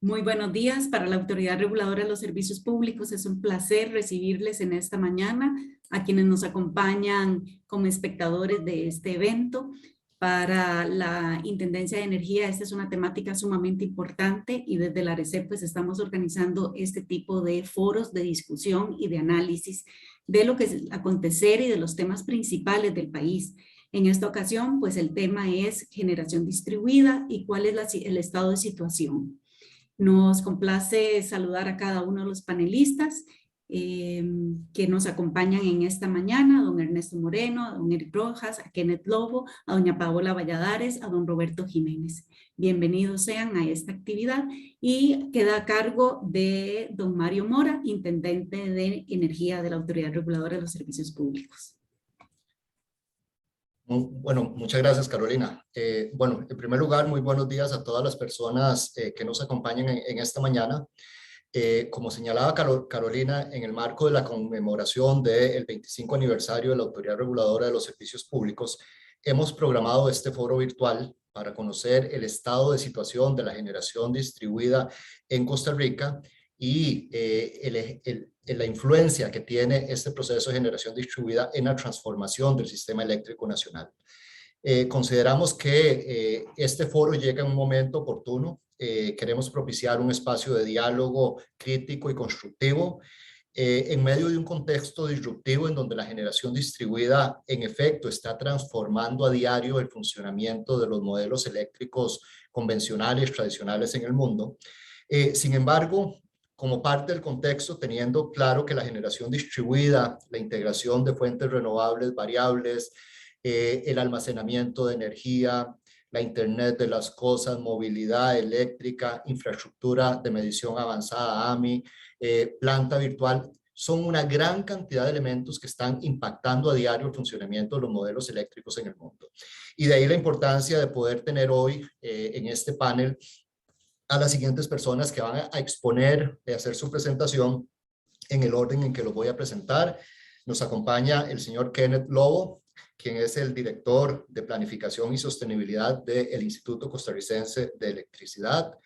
Muy buenos días para la Autoridad Reguladora de los Servicios Públicos. Es un placer recibirles en esta mañana a quienes nos acompañan como espectadores de este evento. Para la Intendencia de Energía, esta es una temática sumamente importante y desde la ARECEP pues estamos organizando este tipo de foros de discusión y de análisis de lo que es acontecer y de los temas principales del país. En esta ocasión, pues el tema es generación distribuida y cuál es el estado de situación. Nos complace saludar a cada uno de los panelistas que nos acompañan en esta mañana, a don Ernesto Moreno, a don Eric Rojas, a Kenneth Lobo, a doña Paola Valladares, a don Roberto Jiménez. Bienvenidos sean a esta actividad y queda a cargo de don Mario Mora, Intendente de Energía de la Autoridad Reguladora de los Servicios Públicos. Bueno, muchas gracias, Carolina. Bueno, en primer lugar, muy buenos días a todas las personas que nos acompañan en esta mañana. Como señalaba Carolina, en el marco de la conmemoración del 25 aniversario de la Autoridad Reguladora de los Servicios Públicos, hemos programado este foro virtual para conocer el estado de situación de la generación distribuida en Costa Rica y la influencia que tiene este proceso de generación distribuida en la transformación del sistema eléctrico nacional. Consideramos que este foro llega en un momento oportuno. Queremos propiciar un espacio de diálogo crítico y constructivo en medio de un contexto disruptivo en donde la generación distribuida en efecto está transformando a diario el funcionamiento de los modelos eléctricos convencionales, tradicionales en el mundo. Sin embargo, como parte del contexto, teniendo claro que la generación distribuida, la integración de fuentes renovables variables, el almacenamiento de energía, la Internet de las cosas, movilidad eléctrica, infraestructura de medición avanzada, AMI, planta virtual, son una gran cantidad de elementos que están impactando a diario el funcionamiento de los modelos eléctricos en el mundo. Y de ahí la importancia de poder tener hoy en este panel a las siguientes personas que van a exponer, a hacer su presentación en el orden en que lo voy a presentar. Nos acompaña el señor Kenneth Lobo, quien es el director de Planificación y Sostenibilidad del Instituto Costarricense de Electricidad.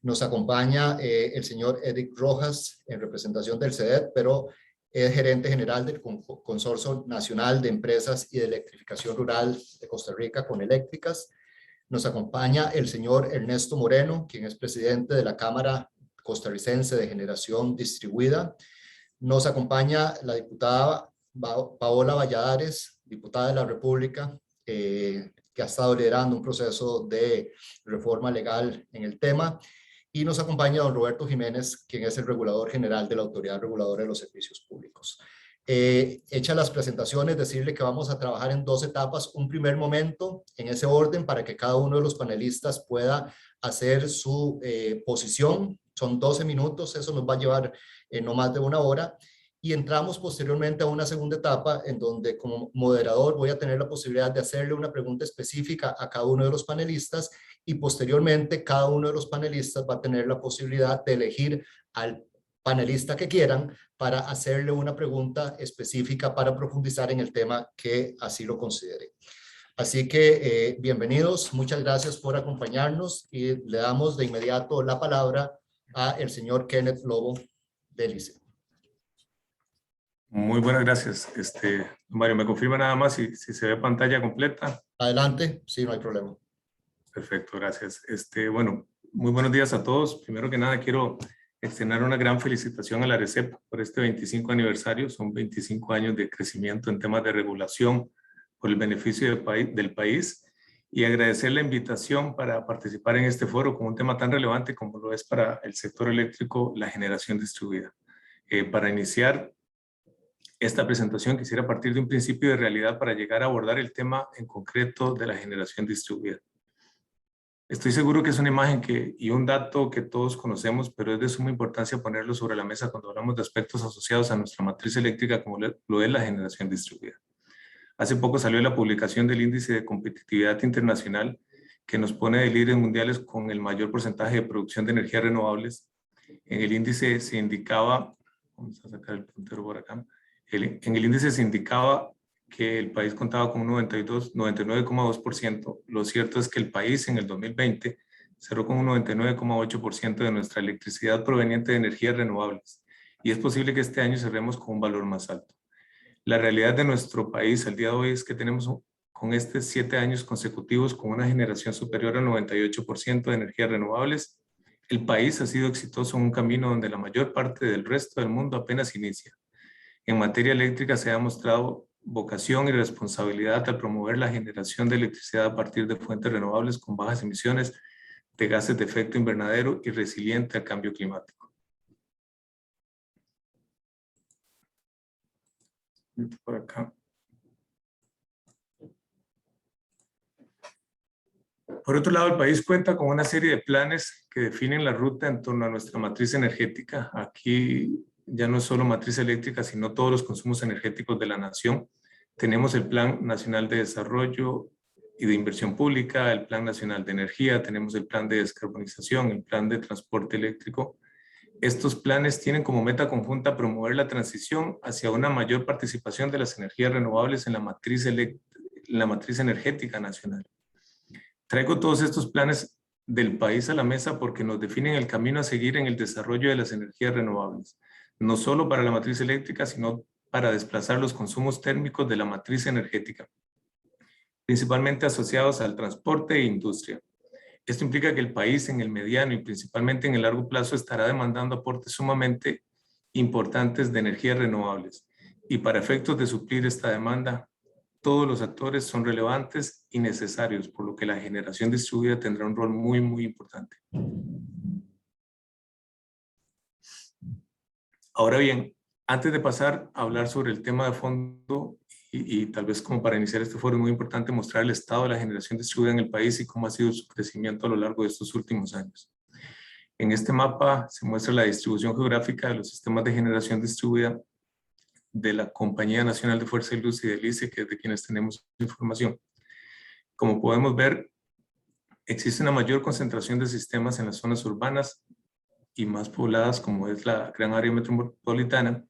Nos acompaña el señor Eric Rojas, en representación del CEDET, pero es gerente general del Consorcio Nacional de Empresas y de Electrificación Rural de Costa Rica, Coneléctricas. Nos acompaña el señor Ernesto Moreno, quien es presidente de la Cámara Costarricense de Generación Distribuida. Nos acompaña la diputada Paola Valladares, diputada de la República, que ha estado liderando un proceso de reforma legal en el tema. Y nos acompaña don Roberto Jiménez, quien es el regulador general de la Autoridad Reguladora de los Servicios Públicos. Hechas las presentaciones, decirle que vamos a trabajar en dos etapas. Un primer momento en ese orden para que cada uno de los panelistas pueda hacer su posición. Son 12 minutos, eso nos va a llevar no más de una hora. Y entramos posteriormente a una segunda etapa en donde como moderador voy a tener la posibilidad de hacerle una pregunta específica a cada uno de los panelistas y posteriormente cada uno de los panelistas va a tener la posibilidad de elegir al panelista que quieran para hacerle una pregunta específica para profundizar en el tema que así lo considere. Así que bienvenidos, muchas gracias por acompañarnos y le damos de inmediato la palabra a el señor Kenneth Lobo del ICE. Muy buenas gracias. Mario, ¿me confirma nada más si se ve pantalla completa? Adelante, sí, no hay problema. Perfecto, gracias. Bueno, muy buenos días a todos. Primero que nada quiero extender una gran felicitación a la ARECEP por este 25 aniversario. Son 25 años de crecimiento en temas de regulación por el beneficio del país y agradecer la invitación para participar en este foro con un tema tan relevante como lo es para el sector eléctrico, la generación distribuida. Para iniciar esta presentación quisiera partir de un principio de realidad para llegar a abordar el tema en concreto de la generación distribuida. Estoy seguro que es una imagen y un dato que todos conocemos, pero es de suma importancia ponerlo sobre la mesa cuando hablamos de aspectos asociados a nuestra matriz eléctrica como lo es la generación distribuida. Hace poco salió la publicación del Índice de Competitividad Internacional que nos pone de líderes mundiales con el mayor porcentaje de producción de energías renovables. En el índice se indicaba, vamos a sacar el puntero por acá, en el índice se indicaba que el país contaba con un 99,2%. Lo cierto es que el país en el 2020 cerró con un 99,8% de nuestra electricidad proveniente de energías renovables y es posible que este año cerremos con un valor más alto. La realidad de nuestro país al día de hoy es que tenemos con estos 7 años consecutivos con una generación superior al 98% de energías renovables. El país ha sido exitoso en un camino donde la mayor parte del resto del mundo apenas inicia. En materia eléctrica se ha mostrado vocación y responsabilidad al promover la generación de electricidad a partir de fuentes renovables con bajas emisiones de gases de efecto invernadero y resiliente al cambio climático. Por acá. Por otro lado, el país cuenta con una serie de planes que definen la ruta en torno a nuestra matriz energética. Aquí ya no es solo matriz eléctrica, sino todos los consumos energéticos de la nación. Tenemos el Plan Nacional de Desarrollo y de Inversión Pública, el Plan Nacional de Energía, tenemos el Plan de Descarbonización, el Plan de Transporte Eléctrico. Estos planes tienen como meta conjunta promover la transición hacia una mayor participación de las energías renovables en la matriz energética nacional. Traigo todos estos planes del país a la mesa porque nos definen el camino a seguir en el desarrollo de las energías renovables, no solo para la matriz eléctrica, sino para desplazar los consumos térmicos de la matriz energética, principalmente asociados al transporte e industria. Esto implica que el país en el mediano y principalmente en el largo plazo estará demandando aportes sumamente importantes de energías renovables y para efectos de suplir esta demanda, todos los actores son relevantes y necesarios, por lo que la generación distribuida tendrá un rol muy, muy importante. Ahora bien, antes de pasar a hablar sobre el tema de fondo, y tal vez como para iniciar este foro es muy importante mostrar el estado de la generación distribuida en el país y cómo ha sido su crecimiento a lo largo de estos últimos años. En este mapa se muestra la distribución geográfica de los sistemas de generación distribuida de la Compañía Nacional de Fuerza y Luz y del ICE, que es de quienes tenemos información. Como podemos ver, existe una mayor concentración de sistemas en las zonas urbanas y más pobladas, como es la gran área metropolitana,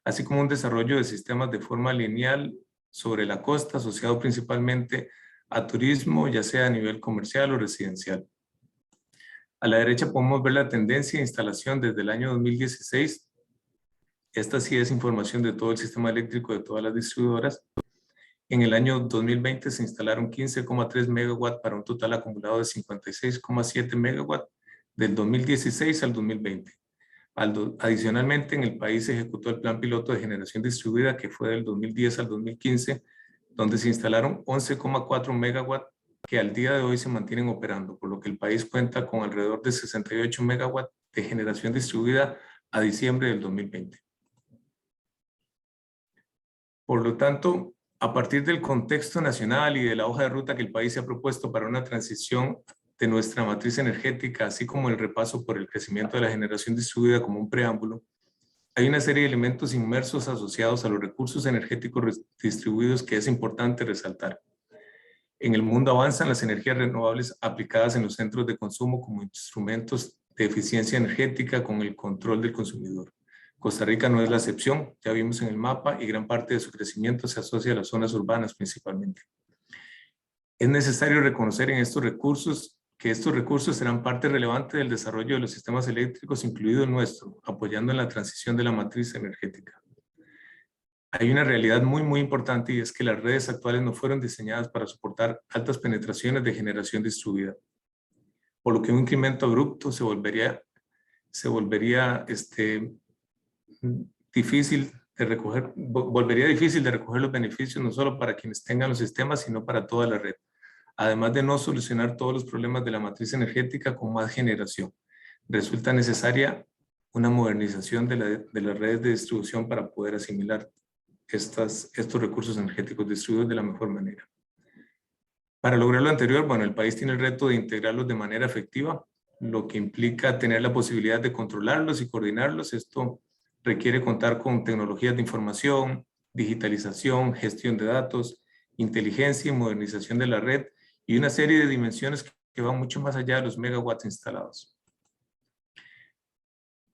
así como un desarrollo de sistemas de forma lineal sobre la costa, asociado principalmente a turismo, ya sea a nivel comercial o residencial. A la derecha podemos ver la tendencia de instalación desde el año 2016. Esta sí es información de todo el sistema eléctrico de todas las distribuidoras. En el año 2020 se instalaron 15,3 megawatts para un total acumulado de 56,7 megawatts del 2016 al 2020. Adicionalmente, en el país se ejecutó el plan piloto de generación distribuida que fue del 2010 al 2015, donde se instalaron 11,4 megawatts que al día de hoy se mantienen operando, por lo que el país cuenta con alrededor de 68 megawatts de generación distribuida a diciembre del 2020. Por lo tanto, a partir del contexto nacional y de la hoja de ruta que el país se ha propuesto para una transición de nuestra matriz energética, así como el repaso por el crecimiento de la generación distribuida como un preámbulo, hay una serie de elementos inmersos asociados a los recursos energéticos distribuidos que es importante resaltar. En el mundo avanzan las energías renovables aplicadas en los centros de consumo como instrumentos de eficiencia energética con el control del consumidor. Costa Rica no es la excepción, ya vimos en el mapa, y gran parte de su crecimiento se asocia a las zonas urbanas principalmente. Es necesario reconocer en estos recursos que estos recursos serán parte relevante del desarrollo de los sistemas eléctricos, incluido el nuestro, apoyando en la transición de la matriz energética. Hay una realidad muy importante y es que las redes actuales no fueron diseñadas para soportar altas penetraciones de generación distribuida, por lo que un incremento abrupto se volvería difícil de recoger los beneficios no solo para quienes tengan los sistemas, sino para toda la red. Además de no solucionar todos los problemas de la matriz energética con más generación, resulta necesaria una modernización de las redes de distribución para poder asimilar estos recursos energéticos distribuidos de la mejor manera. Para lograr lo anterior, bueno, el país tiene el reto de integrarlos de manera efectiva, lo que implica tener la posibilidad de controlarlos y coordinarlos. Esto requiere contar con tecnologías de información, digitalización, gestión de datos, inteligencia y modernización de la red y una serie de dimensiones que van mucho más allá de los megawatts instalados.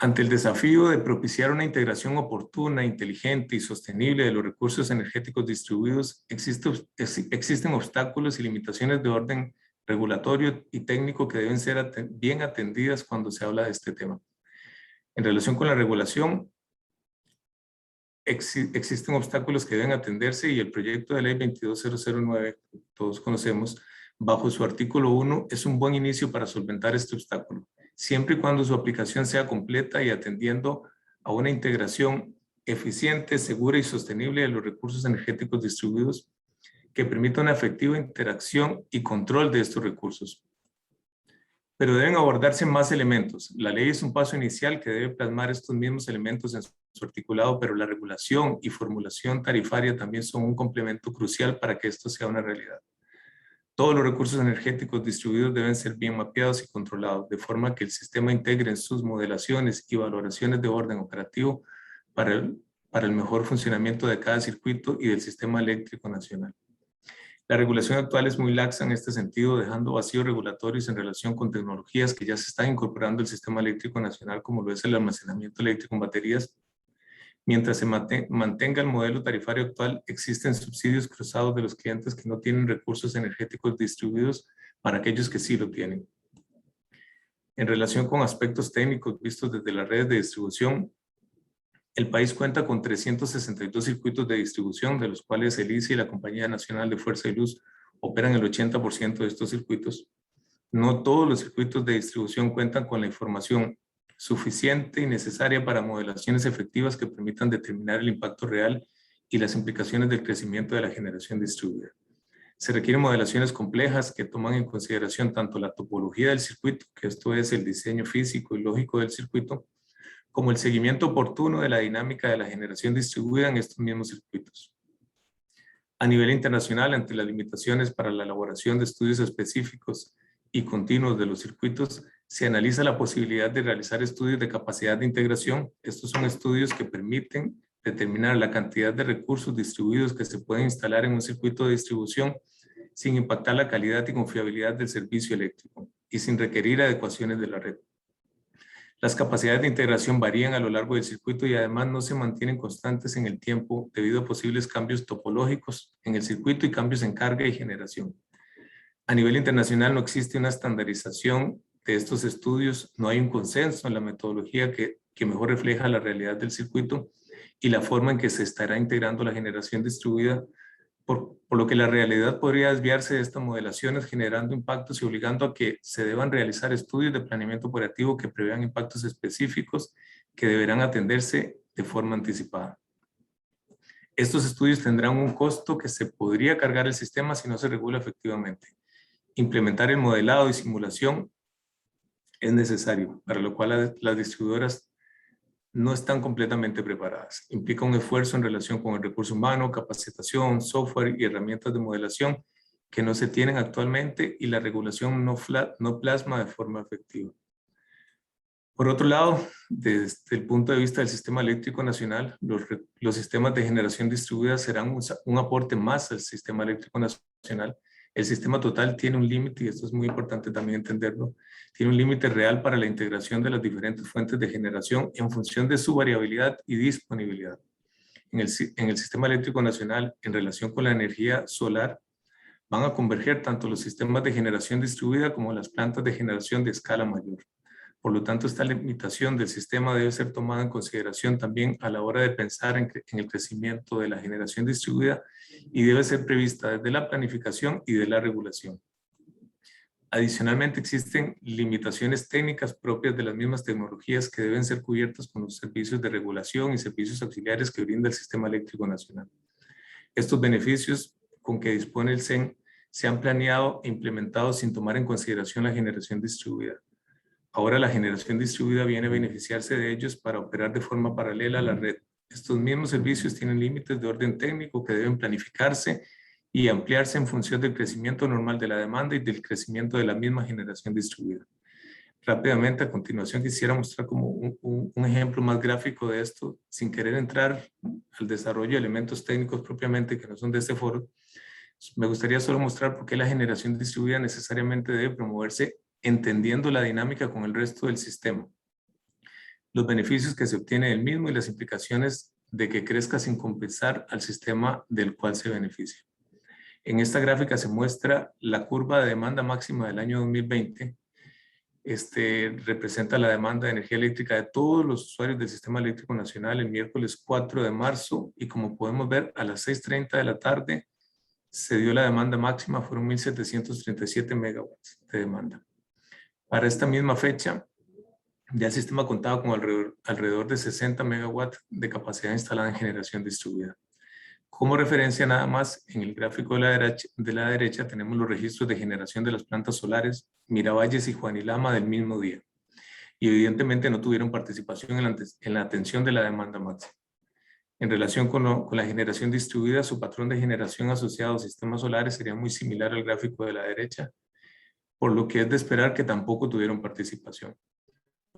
Ante el desafío de propiciar una integración oportuna, inteligente y sostenible de los recursos energéticos distribuidos, existen obstáculos y limitaciones de orden regulatorio y técnico que deben ser bien atendidas cuando se habla de este tema. En relación con la regulación, existen obstáculos que deben atenderse y el proyecto de ley 22009, todos conocemos, bajo su artículo 1, es un buen inicio para solventar este obstáculo, siempre y cuando su aplicación sea completa y atendiendo a una integración eficiente, segura y sostenible de los recursos energéticos distribuidos que permita una efectiva interacción y control de estos recursos. Pero deben abordarse más elementos. La ley es un paso inicial que debe plasmar estos mismos elementos en su articulado, pero la regulación y formulación tarifaria también son un complemento crucial para que esto sea una realidad. Todos los recursos energéticos distribuidos deben ser bien mapeados y controlados, de forma que el sistema integre en sus modelaciones y valoraciones de orden operativo para el mejor funcionamiento de cada circuito y del sistema eléctrico nacional. La regulación actual es muy laxa en este sentido, dejando vacíos regulatorios en relación con tecnologías que ya se están incorporando al sistema eléctrico nacional, como lo es el almacenamiento eléctrico en baterías. Mientras se mantenga el modelo tarifario actual, existen subsidios cruzados de los clientes que no tienen recursos energéticos distribuidos para aquellos que sí lo tienen. En relación con aspectos técnicos vistos desde las redes de distribución, el país cuenta con 362 circuitos de distribución, de los cuales el ICE y la Compañía Nacional de Fuerza y Luz operan el 80% de estos circuitos. No todos los circuitos de distribución cuentan con la información suficiente y necesaria para modelaciones efectivas que permitan determinar el impacto real y las implicaciones del crecimiento de la generación distribuida. Se requieren modelaciones complejas que toman en consideración tanto la topología del circuito, que esto es el diseño físico y lógico del circuito, como el seguimiento oportuno de la dinámica de la generación distribuida en estos mismos circuitos. A nivel internacional, ante las limitaciones para la elaboración de estudios específicos y continuos de los circuitos, se analiza la posibilidad de realizar estudios de capacidad de integración. Estos son estudios que permiten determinar la cantidad de recursos distribuidos que se pueden instalar en un circuito de distribución sin impactar la calidad y confiabilidad del servicio eléctrico y sin requerir adecuaciones de la red. Las capacidades de integración varían a lo largo del circuito y además no se mantienen constantes en el tiempo debido a posibles cambios topológicos en el circuito y cambios en carga y generación. A nivel internacional no existe una estandarización de estos estudios, no hay un consenso en la metodología que mejor refleja la realidad del circuito y la forma en que se estará integrando la generación distribuida, por lo que la realidad podría desviarse de estas modelaciones, generando impactos y obligando a que se deban realizar estudios de planeamiento operativo que prevean impactos específicos que deberán atenderse de forma anticipada. Estos estudios tendrán un costo que se podría cargar el sistema si no se regula efectivamente. Implementar el modelado y simulación es necesario, para lo cual las distribuidoras no están completamente preparadas. Implica un esfuerzo en relación con el recurso humano, capacitación, software y herramientas de modelación que no se tienen actualmente y la regulación no plasma de forma efectiva. Por otro lado, desde el punto de vista del sistema eléctrico nacional, los sistemas de generación distribuida serán un aporte más al sistema eléctrico nacional. El sistema total tiene un límite, y esto es muy importante también entenderlo, tiene un límite real para la integración de las diferentes fuentes de generación en función de su variabilidad y disponibilidad. En el sistema eléctrico nacional, en relación con la energía solar, van a converger tanto los sistemas de generación distribuida como las plantas de generación de escala mayor. Por lo tanto, esta limitación del sistema debe ser tomada en consideración también a la hora de pensar en el crecimiento de la generación distribuida y debe ser prevista desde la planificación y de la regulación. Adicionalmente, existen limitaciones técnicas propias de las mismas tecnologías que deben ser cubiertas con los servicios de regulación y servicios auxiliares que brinda el Sistema Eléctrico Nacional. Estos beneficios con que dispone el CEN se han planeado e implementado sin tomar en consideración la generación distribuida. Ahora la generación distribuida viene a beneficiarse de ellos para operar de forma paralela a la red. Estos mismos servicios tienen límites de orden técnico que deben planificarse y ampliarse en función del crecimiento normal de la demanda y del crecimiento de la misma generación distribuida. Rápidamente, a continuación, quisiera mostrar como un ejemplo más gráfico de esto, sin querer entrar al desarrollo de elementos técnicos propiamente que no son de este foro. Me gustaría solo mostrar por qué la generación distribuida necesariamente debe promoverse entendiendo la dinámica con el resto del sistema, los beneficios que se obtiene del mismo y las implicaciones de que crezca sin compensar al sistema del cual se beneficia. En esta gráfica se muestra la curva de demanda máxima del año 2020. Representa la demanda de energía eléctrica de todos los usuarios del Sistema Eléctrico Nacional el miércoles 4 de marzo y como podemos ver a las 6:30 de la tarde se dio la demanda máxima, fueron 1.737 megawatts de demanda. Para esta misma fecha ya el sistema contaba con alrededor de 60 megawatts de capacidad instalada en generación distribuida. Como referencia nada más, en el gráfico de la derecha tenemos los registros de generación de las plantas solares Miravalles y Juanilama del mismo día. Y evidentemente no tuvieron participación en la atención de la demanda máxima. En relación con la generación distribuida, su patrón de generación asociado a sistemas solares sería muy similar al gráfico de la derecha, por lo que es de esperar que tampoco tuvieron participación.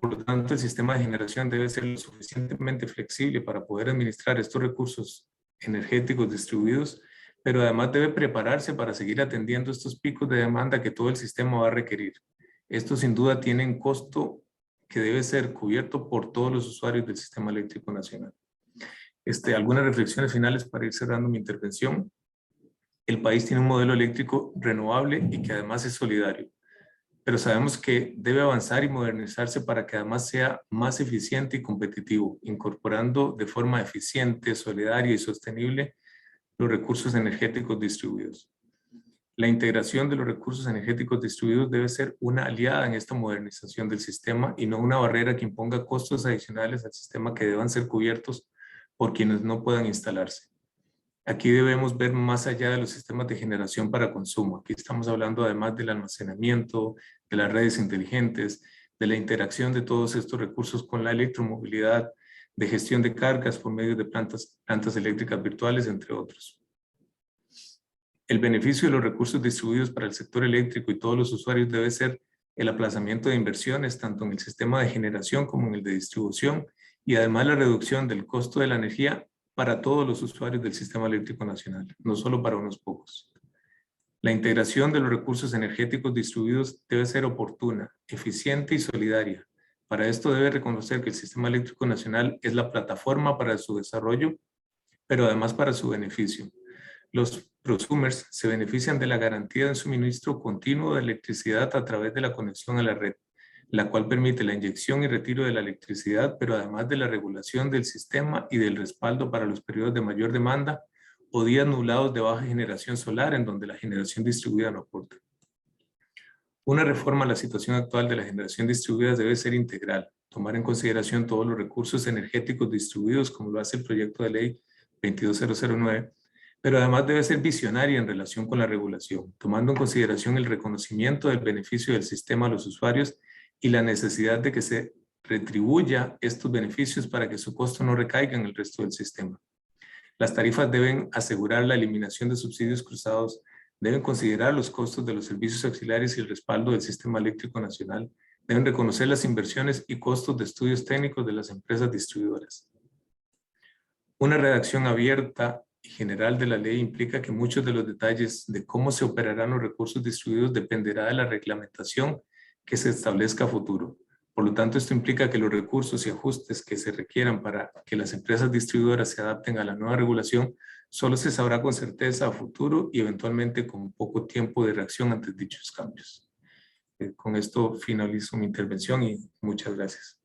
Por lo tanto, el sistema de generación debe ser lo suficientemente flexible para poder administrar estos recursos energéticos distribuidos, pero además debe prepararse para seguir atendiendo estos picos de demanda que todo el sistema va a requerir. Esto sin duda tiene un costo que debe ser cubierto por todos los usuarios del Sistema Eléctrico Nacional. Algunas reflexiones finales para ir cerrando mi intervención. El país tiene un modelo eléctrico renovable y que además es solidario, pero sabemos que debe avanzar y modernizarse para que además sea más eficiente y competitivo, incorporando de forma eficiente, solidaria y sostenible los recursos energéticos distribuidos. La integración de los recursos energéticos distribuidos debe ser una aliada en esta modernización del sistema y no una barrera que imponga costos adicionales al sistema que deban ser cubiertos por quienes no puedan instalarse. Aquí debemos ver más allá de los sistemas de generación para consumo. Aquí estamos hablando además del almacenamiento, de las redes inteligentes, de la interacción de todos estos recursos con la electromovilidad, de gestión de cargas por medio de plantas eléctricas virtuales, entre otros. El beneficio de los recursos distribuidos para el sector eléctrico y todos los usuarios debe ser el aplazamiento de inversiones, tanto en el sistema de generación como en el de distribución, y además la reducción del costo de la energía para todos los usuarios del Sistema Eléctrico Nacional, no solo para unos pocos. La integración de los recursos energéticos distribuidos debe ser oportuna, eficiente y solidaria. Para esto debe reconocer que el Sistema Eléctrico Nacional es la plataforma para su desarrollo, pero además para su beneficio. Los prosumers se benefician de la garantía de suministro continuo de electricidad a través de la conexión a la red, la cual permite la inyección y retiro de la electricidad, pero además de la regulación del sistema y del respaldo para los periodos de mayor demanda o días nublados de baja generación solar en donde la generación distribuida no aporta. Una reforma a la situación actual de la generación distribuida debe ser integral, tomar en consideración todos los recursos energéticos distribuidos como lo hace el proyecto de ley 22009, pero además debe ser visionaria en relación con la regulación, tomando en consideración el reconocimiento del beneficio del sistema a los usuarios y la necesidad de que se retribuya estos beneficios para que su costo no recaiga en el resto del sistema. Las tarifas deben asegurar la eliminación de subsidios cruzados, deben considerar los costos de los servicios auxiliares y el respaldo del Sistema Eléctrico Nacional, deben reconocer las inversiones y costos de estudios técnicos de las empresas distribuidoras. Una redacción abierta y general de la ley implica que muchos de los detalles de cómo se operarán los recursos distribuidos dependerá de la reglamentación que se establezca a futuro. Por lo tanto, esto implica que los recursos y ajustes que se requieran para que las empresas distribuidoras se adapten a la nueva regulación solo se sabrá con certeza a futuro y eventualmente con poco tiempo de reacción ante dichos cambios. Con esto finalizo mi intervención y muchas gracias.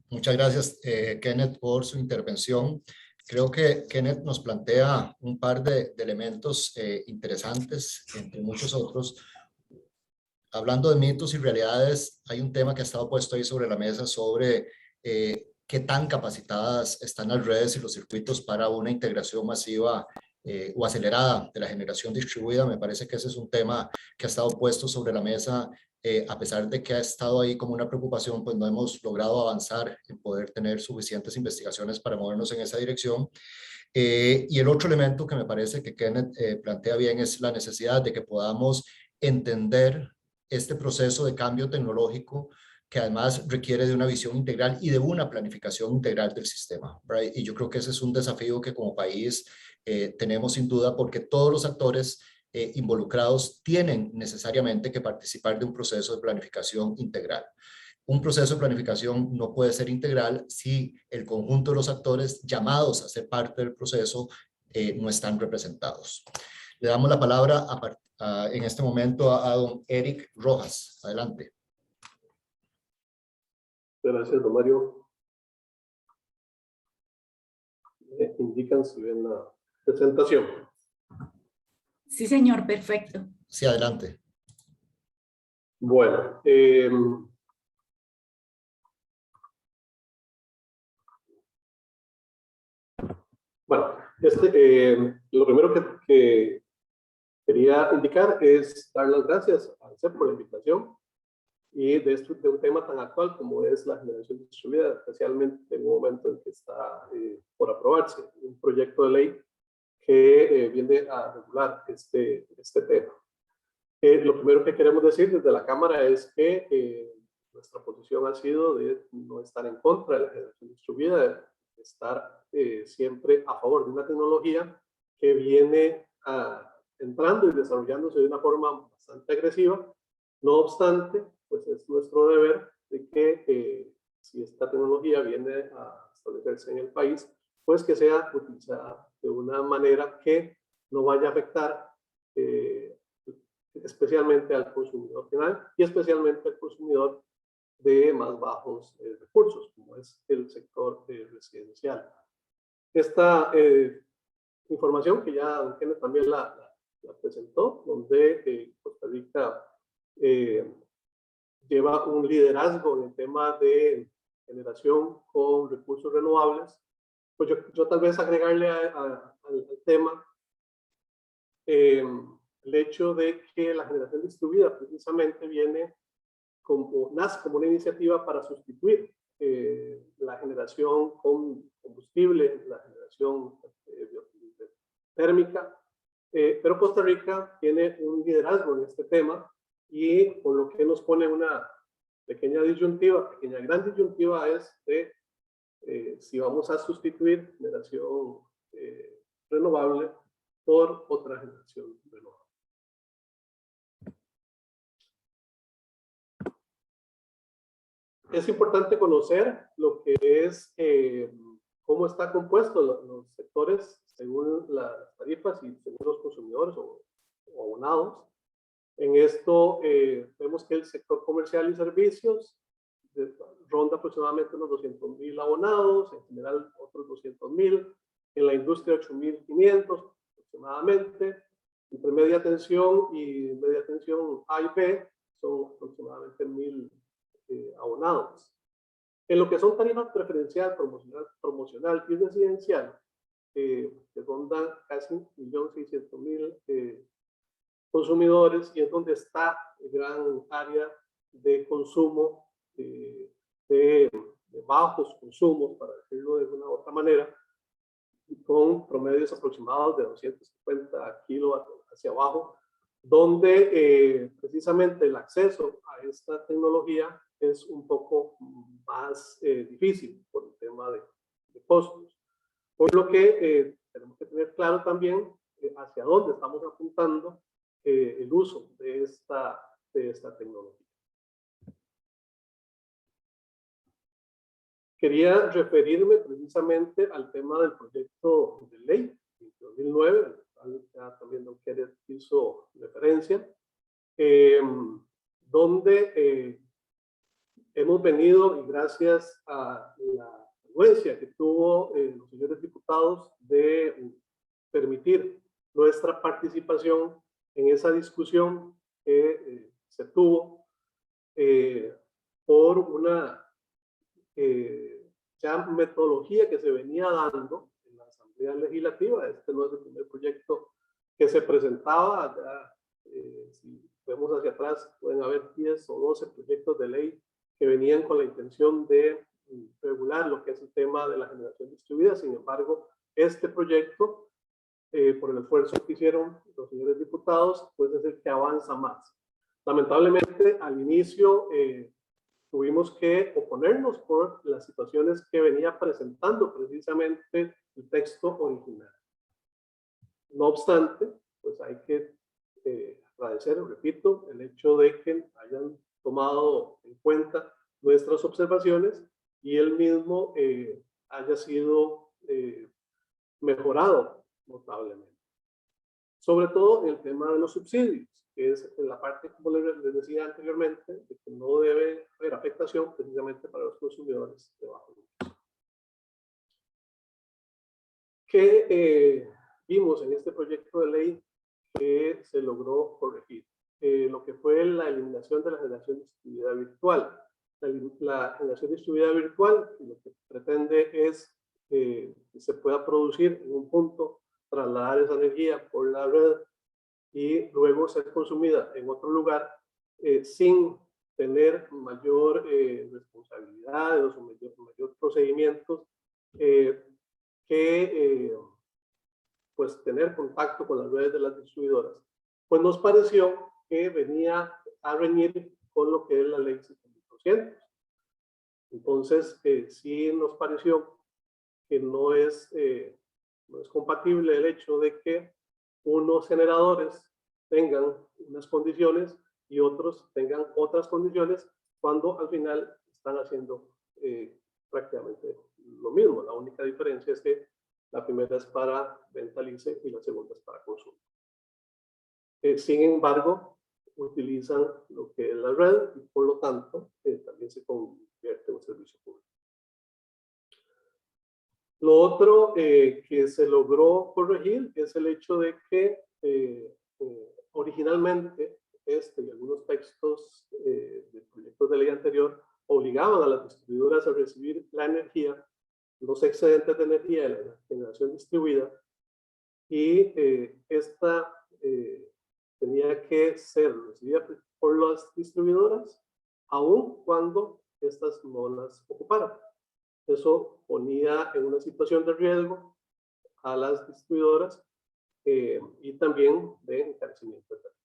Muchas gracias, Kenneth, por su intervención. Creo que Kenneth nos plantea un par de elementos interesantes, entre muchos otros. Hablando de mitos y realidades, hay un tema que ha estado puesto ahí sobre la mesa sobre qué tan capacitadas están las redes y los circuitos para una integración masiva o acelerada de la generación distribuida. Me parece que ese es un tema que ha estado puesto sobre la mesa. A pesar de que ha estado ahí como una preocupación, pues no hemos logrado avanzar en poder tener suficientes investigaciones para movernos en esa dirección. Y el otro elemento que me parece que Kenneth plantea bien es la necesidad de que podamos entender este proceso de cambio tecnológico que además requiere de una visión integral y de una planificación integral del sistema, ¿right? Y yo creo que ese es un desafío que como país tenemos sin duda, porque todos los actores involucrados tienen necesariamente que participar de un proceso de planificación integral. Un proceso de planificación no puede ser integral si el conjunto de los actores llamados a ser parte del proceso no están representados. Le damos la palabra en este momento a don Eric Rojas. Adelante. Gracias, don Mario. Me indican si ven la presentación. Sí, señor, perfecto. Sí, adelante. Bueno, lo primero que quería indicar es dar las gracias a CEP por la invitación y de un tema tan actual como es la generación distribuida, especialmente en un momento en que está por aprobarse un proyecto de ley que viene a regular este tema. Lo primero que queremos decir desde la Cámara es que nuestra posición ha sido de no estar en contra de la generación distribuida, de estar siempre a favor de una tecnología que viene entrando y desarrollándose de una forma bastante agresiva. No obstante, pues es nuestro deber de que si esta tecnología viene a establecerse en el país, pues que sea utilizada de una manera que no vaya a afectar especialmente al consumidor final y especialmente al consumidor de más bajos recursos, como es el sector residencial. Esta información que ya don Kenneth también la presentó, donde Costa Rica lleva un liderazgo en el tema de generación con recursos renovables, pues yo tal vez agregarle al tema el hecho de que la generación distribuida precisamente nace como una iniciativa para sustituir la generación con combustible, la generación térmica, pero Costa Rica tiene un liderazgo en este tema y por lo que nos pone una gran disyuntiva es de si vamos a sustituir generación renovable por otra generación renovable. Es importante conocer lo que es, cómo está compuesto los sectores según las tarifas y según los consumidores o abonados. En esto vemos que el sector comercial y servicios ronda aproximadamente unos 200,000 abonados, en general otros 200,000, en la industria 8,500 aproximadamente, entre media tensión y media tensión A y B son aproximadamente 1,000 abonados. En lo que son tarifas preferencial, promocional y residencial, que rondan casi 1,600,000 consumidores y es donde está el gran área de consumo, de bajos consumos, para decirlo de una u otra manera, con promedios aproximados de 250 kilovatios hacia abajo, donde precisamente el acceso a esta tecnología es un poco más difícil por el tema de costos. Por lo que tenemos que tener claro también hacia dónde estamos apuntando el uso de esta tecnología. Quería referirme precisamente al tema del proyecto de ley de 2009, al ya también don Kenneth hizo referencia, donde hemos venido, y gracias a la influencia que tuvo los señores diputados de permitir nuestra participación en esa discusión que se tuvo por una ya metodología que se venía dando en la Asamblea Legislativa. Este no es el primer proyecto que se presentaba. Ya, si vemos hacia atrás, pueden haber 10 o 12 proyectos de ley que venían con la intención de regular lo que es el tema de la generación distribuida. Sin embargo, este proyecto, por el esfuerzo que hicieron los señores diputados, pues es el que avanza más. Lamentablemente, al inicio tuvimos que oponernos por las situaciones que venía presentando precisamente el texto original. No obstante, pues hay que agradecer, repito, el hecho de que hayan tomado en cuenta nuestras observaciones y el mismo haya sido mejorado notablemente. Sobre todo en el tema de los subsidios, que es en la parte, como les decía anteriormente, de que no debe haber afectación precisamente para los consumidores de bajo ingreso. ¿Qué vimos en este proyecto de ley que se logró corregir? Lo que fue la eliminación de la generación distribuida virtual. La generación distribuida virtual lo que pretende es que se pueda producir en un punto, trasladar esa energía por la red y luego ser consumida en otro lugar sin tener mayor responsabilidades o mayor procedimientos pues tener contacto con las redes de las distribuidoras. Pues nos pareció que venía a reñir con lo que es la ley 7200. Entonces, sí nos pareció que no es compatible el hecho de que unos generadores tengan unas condiciones y otros tengan otras condiciones cuando al final están haciendo prácticamente lo mismo. La única diferencia es que la primera es para venta libre y la segunda es para consumo. Sin embargo, utilizan lo que es la red y por lo tanto también se convierte en un servicio público. Lo otro que se logró corregir es el hecho de que originalmente y algunos textos de proyectos de ley anterior obligaban a las distribuidoras a recibir la energía, los excedentes de energía de la generación distribuida, y esta tenía que ser recibida por las distribuidoras aun cuando estas no las ocuparan. Eso ponía en una situación de riesgo a las distribuidoras y también de encarecimiento de tarifas.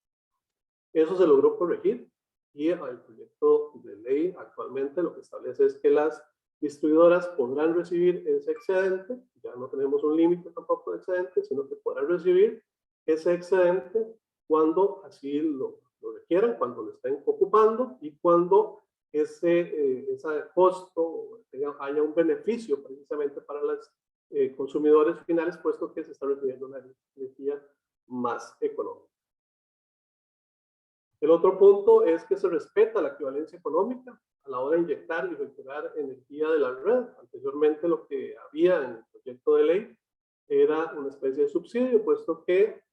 Eso se logró corregir y el proyecto de ley actualmente lo que establece es que las distribuidoras podrán recibir ese excedente, ya no tenemos un límite tampoco de excedente, sino que podrán recibir ese excedente cuando así lo requieran, cuando lo estén ocupando y cuando ese costo haya un beneficio precisamente para los consumidores finales, puesto que se está recibiendo una energía más económica. El otro punto es que se respeta la equivalencia económica a la hora de inyectar y retirar energía de la red. Anteriormente lo que había en el proyecto de ley era una especie de subsidio, puesto que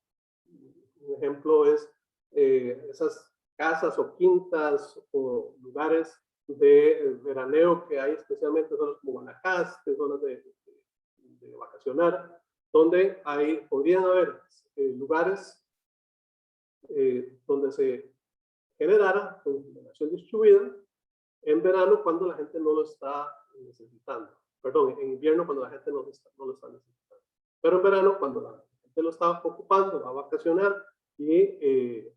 un ejemplo es esas casas o quintas o lugares de veraneo que hay, especialmente zonas como Guanacaste, zonas de vacacionar, donde podrían haber lugares donde se generara con generación distribuida en verano cuando la gente no lo está necesitando. Perdón, en invierno cuando la gente no lo está necesitando. Pero en verano cuando la gente lo está ocupando, va a vacacionar y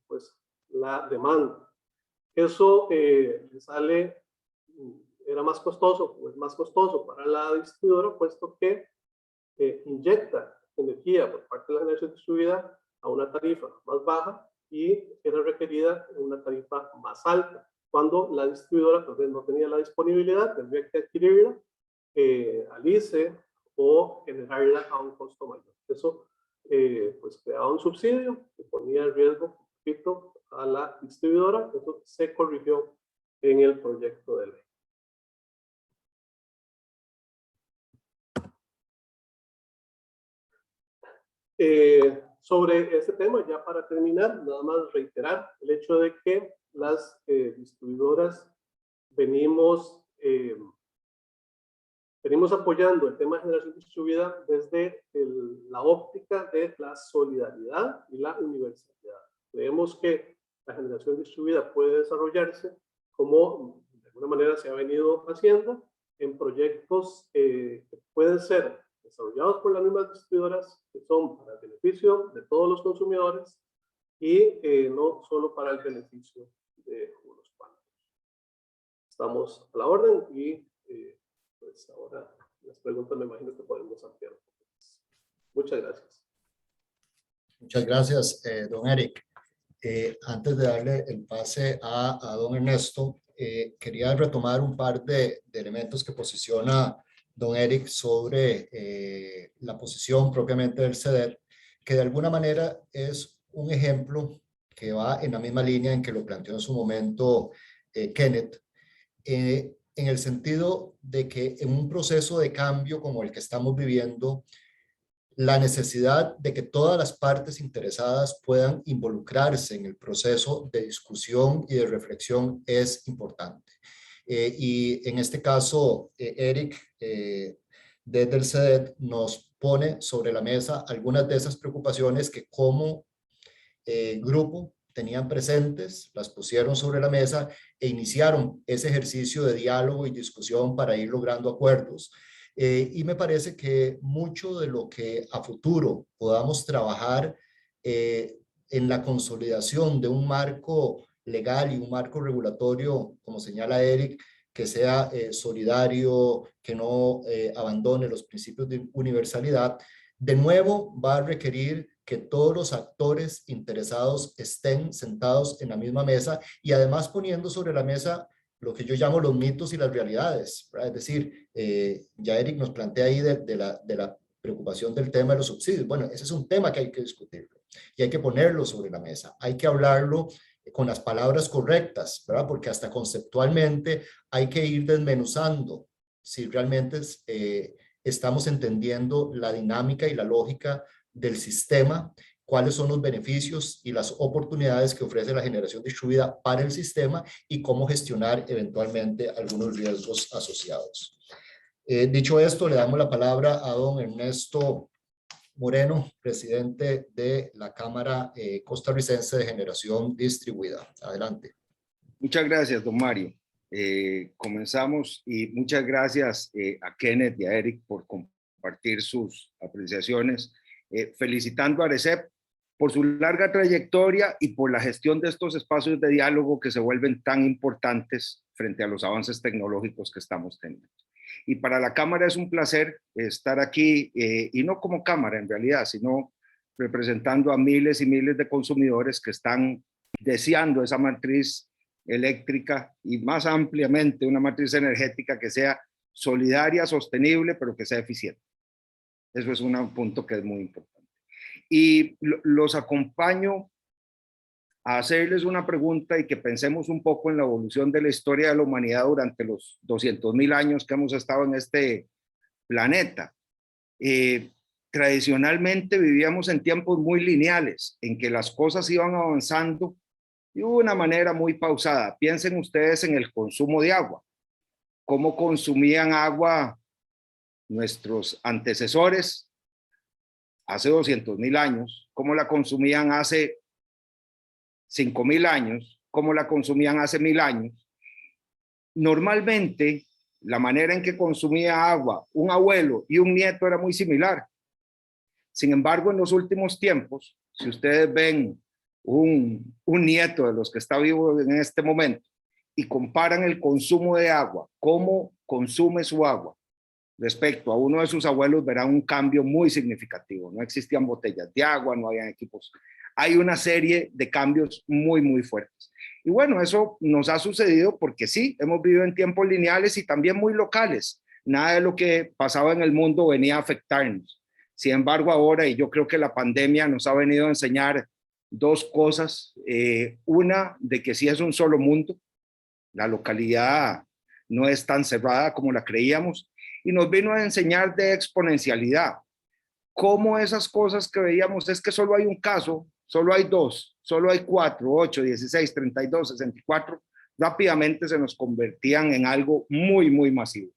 pues la demanda. Eso era más costoso, o es más costoso para la distribuidora, puesto que inyecta energía por parte de la generación distribuida a una tarifa más baja y era requerida una tarifa más alta. Cuando la distribuidora pues, no tenía la disponibilidad, tendría que adquirirla al ICE o generarla a un costo mayor. Eso pues creaba un subsidio que ponía en riesgo a la distribuidora. Eso se corrigió en el proyecto de ley. Sobre este tema, ya para terminar, nada más reiterar el hecho de que las distribuidoras venimos apoyando el tema de generación distribuida desde la óptica de la solidaridad y la universalidad. Creemos que la generación distribuida puede desarrollarse como de alguna manera se ha venido haciendo en proyectos que pueden ser desarrollados por las mismas distribuidoras, que son para el beneficio de todos los consumidores y no solo para el beneficio de unos cuantos. Estamos a la orden y pues ahora las preguntas me imagino que podemos ampliar un poco más. Muchas gracias. Muchas gracias, don Eric. Antes de darle el pase a don Ernesto, quería retomar un par de elementos que posiciona don Eric, sobre la posición propiamente del CEDER, que de alguna manera es un ejemplo que va en la misma línea en que lo planteó en su momento Kenneth, en el sentido de que en un proceso de cambio como el que estamos viviendo, la necesidad de que todas las partes interesadas puedan involucrarse en el proceso de discusión y de reflexión es importante. Y en este caso, Eric, desde el CEDET, nos pone sobre la mesa algunas de esas preocupaciones que como grupo tenían presentes, las pusieron sobre la mesa e iniciaron ese ejercicio de diálogo y discusión para ir logrando acuerdos. Y me parece que mucho de lo que a futuro podamos trabajar en la consolidación de un marco legal y un marco regulatorio, como señala Eric, que sea solidario, que no abandone los principios de universalidad, de nuevo va a requerir que todos los actores interesados estén sentados en la misma mesa y además poniendo sobre la mesa lo que yo llamo los mitos y las realidades, ¿verdad? Es decir, ya Eric nos plantea ahí de la preocupación del tema de los subsidios. Bueno, ese es un tema que hay que discutirlo y hay que ponerlo sobre la mesa. Hay que hablarlo con las palabras correctas, ¿verdad? Porque hasta conceptualmente hay que ir desmenuzando si realmente estamos entendiendo la dinámica y la lógica del sistema, cuáles son los beneficios y las oportunidades que ofrece la generación distribuida para el sistema y cómo gestionar eventualmente algunos riesgos asociados. Dicho esto, le damos la palabra a don Ernesto Moreno, presidente de la Cámara Costarricense de Generación Distribuida. Adelante. Muchas gracias, don Mario. Comenzamos y muchas gracias a Kenneth y a Eric por compartir sus apreciaciones, felicitando a ARECEP por su larga trayectoria y por la gestión de estos espacios de diálogo que se vuelven tan importantes frente a los avances tecnológicos que estamos teniendo. Y para la Cámara es un placer estar aquí, y no como Cámara en realidad, sino representando a miles y miles de consumidores que están deseando esa matriz eléctrica y más ampliamente una matriz energética que sea solidaria, sostenible, pero que sea eficiente. Eso es un punto que es muy importante. Y los acompaño a hacerles una pregunta y que pensemos un poco en la evolución de la historia de la humanidad durante los 200.000 años que hemos estado en este planeta. Tradicionalmente vivíamos en tiempos muy lineales, en que las cosas iban avanzando de una manera muy pausada. Piensen ustedes en el consumo de agua. ¿Cómo consumían agua nuestros antecesores hace 200.000 años? ¿Cómo la consumían hace 5.000 años? ¿Cómo la consumían hace 1.000 años? Normalmente, la manera en que consumía agua un abuelo y un nieto era muy similar. Sin embargo, en los últimos tiempos, si ustedes ven un nieto de los que está vivo en este momento y comparan el consumo de agua, cómo consume su agua respecto a uno de sus abuelos, verán un cambio muy significativo. No existían botellas de agua, no habían equipos. Hay una serie de cambios muy, muy fuertes. Y bueno, eso nos ha sucedido porque sí, hemos vivido en tiempos lineales y también muy locales. Nada de lo que pasaba en el mundo venía a afectarnos. Sin embargo, ahora, y yo creo que la pandemia nos ha venido a enseñar dos cosas. Una, de que sí es un solo mundo. La localidad no es tan cerrada como la creíamos. Y nos vino a enseñar de exponencialidad. Cómo esas cosas que veíamos es que solo hay un caso, solo hay dos, solo hay 4, 8, 16, 32, 64, rápidamente se nos convertían en algo muy, muy masivo.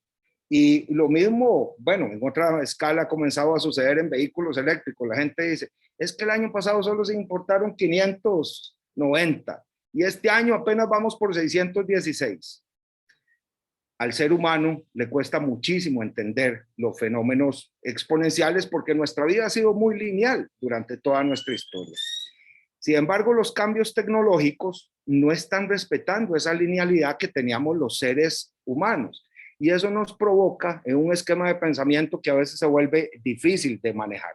Y lo mismo, bueno, en otra escala ha comenzado a suceder en vehículos eléctricos. La gente dice, es que el año pasado solo se importaron 590 y este año apenas vamos por 616. Al ser humano le cuesta muchísimo entender los fenómenos exponenciales porque nuestra vida ha sido muy lineal durante toda nuestra historia. Sin embargo, los cambios tecnológicos no están respetando esa linealidad que teníamos los seres humanos. Y eso nos provoca en un esquema de pensamiento que a veces se vuelve difícil de manejar.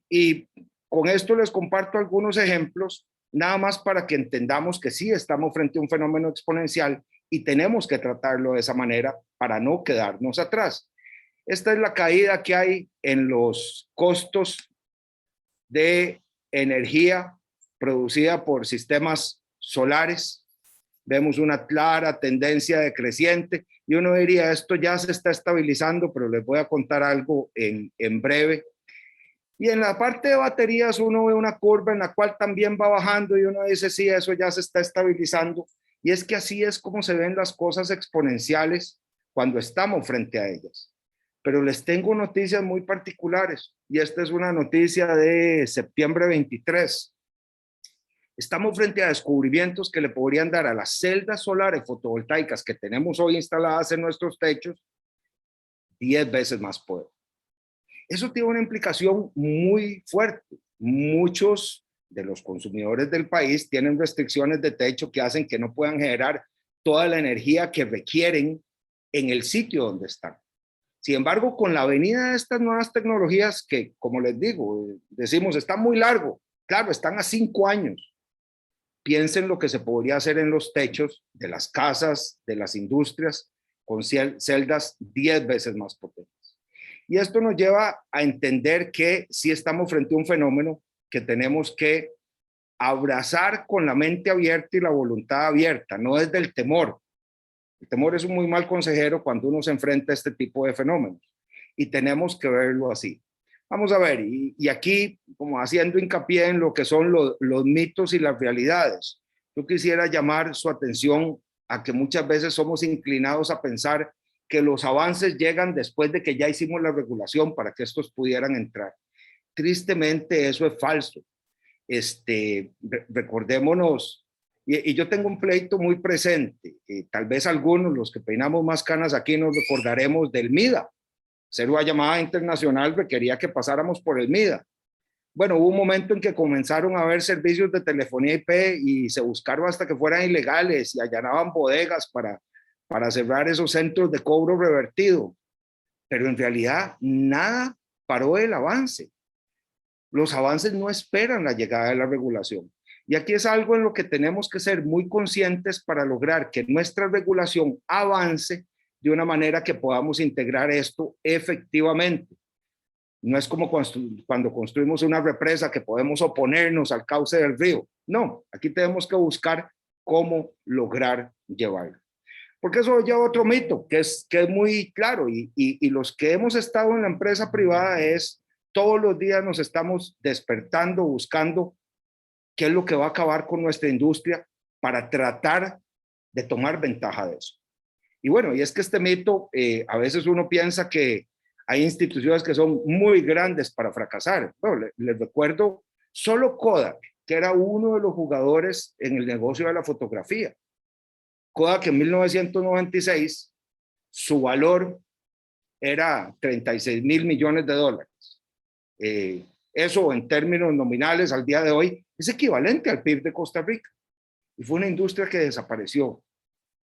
Y con esto les comparto algunos ejemplos, nada más para que entendamos que sí estamos frente a un fenómeno exponencial y tenemos que tratarlo de esa manera para no quedarnos atrás. Esta es la caída que hay en los costos de energía producida por sistemas solares. Vemos una clara tendencia decreciente y uno diría, esto ya se está estabilizando, pero les voy a contar algo en breve. Y en la parte de baterías uno ve una curva en la cual también va bajando y uno dice, sí, eso ya se está estabilizando. Y es que así es como se ven las cosas exponenciales cuando estamos frente a ellas. Pero les tengo noticias muy particulares y esta es una noticia de septiembre 23. Estamos frente a descubrimientos que le podrían dar a las celdas solares fotovoltaicas que tenemos hoy instaladas en nuestros techos 10 veces más poder. Eso tiene una implicación muy fuerte. Muchos de los consumidores del país tienen restricciones de techo que hacen que no puedan generar toda la energía que requieren en el sitio donde están. Sin embargo, con la venida de estas nuevas tecnologías que, como les digo, decimos, están muy largo, claro, están a 5 años. Piensen lo que se podría hacer en los techos de las casas, de las industrias, con celdas 10 veces más potentes. Y esto nos lleva a entender que sí estamos frente a un fenómeno que tenemos que abrazar con la mente abierta y la voluntad abierta, no desde el temor. El temor es un muy mal consejero cuando uno se enfrenta a este tipo de fenómenos y tenemos que verlo así. Vamos a ver, y aquí como haciendo hincapié en lo que son los mitos y las realidades, yo quisiera llamar su atención a que muchas veces somos inclinados a pensar que los avances llegan después de que ya hicimos la regulación para que estos pudieran entrar. Tristemente eso es falso. Recordémonos, y yo tengo un pleito muy presente, tal vez algunos, los que peinamos más canas aquí, nos recordaremos del MIDA. Hacer una llamada internacional requería que pasáramos por el MIDA. Bueno, hubo un momento en que comenzaron a haber servicios de telefonía IP y se buscaron hasta que fueran ilegales y allanaban bodegas para cerrar esos centros de cobro revertido. Pero en realidad nada paró el avance. Los avances no esperan la llegada de la regulación. Y aquí es algo en lo que tenemos que ser muy conscientes para lograr que nuestra regulación avance de una manera que podamos integrar esto efectivamente. No es como cuando construimos una represa que podemos oponernos al cauce del río. No, aquí tenemos que buscar cómo lograr llevarlo. Porque eso lleva a otro mito que es muy claro y los que hemos estado en la empresa privada es todos los días nos estamos despertando, buscando qué es lo que va a acabar con nuestra industria para tratar de tomar ventaja de eso. Y bueno, y es que este mito, a veces uno piensa que hay instituciones que son muy grandes para fracasar. Bueno, les recuerdo solo Kodak, que era uno de los jugadores en el negocio de la fotografía. Kodak en 1996, su valor era 36.000 millones de dólares. Eso en términos nominales al día de hoy es equivalente al PIB de Costa Rica. Y fue una industria que desapareció.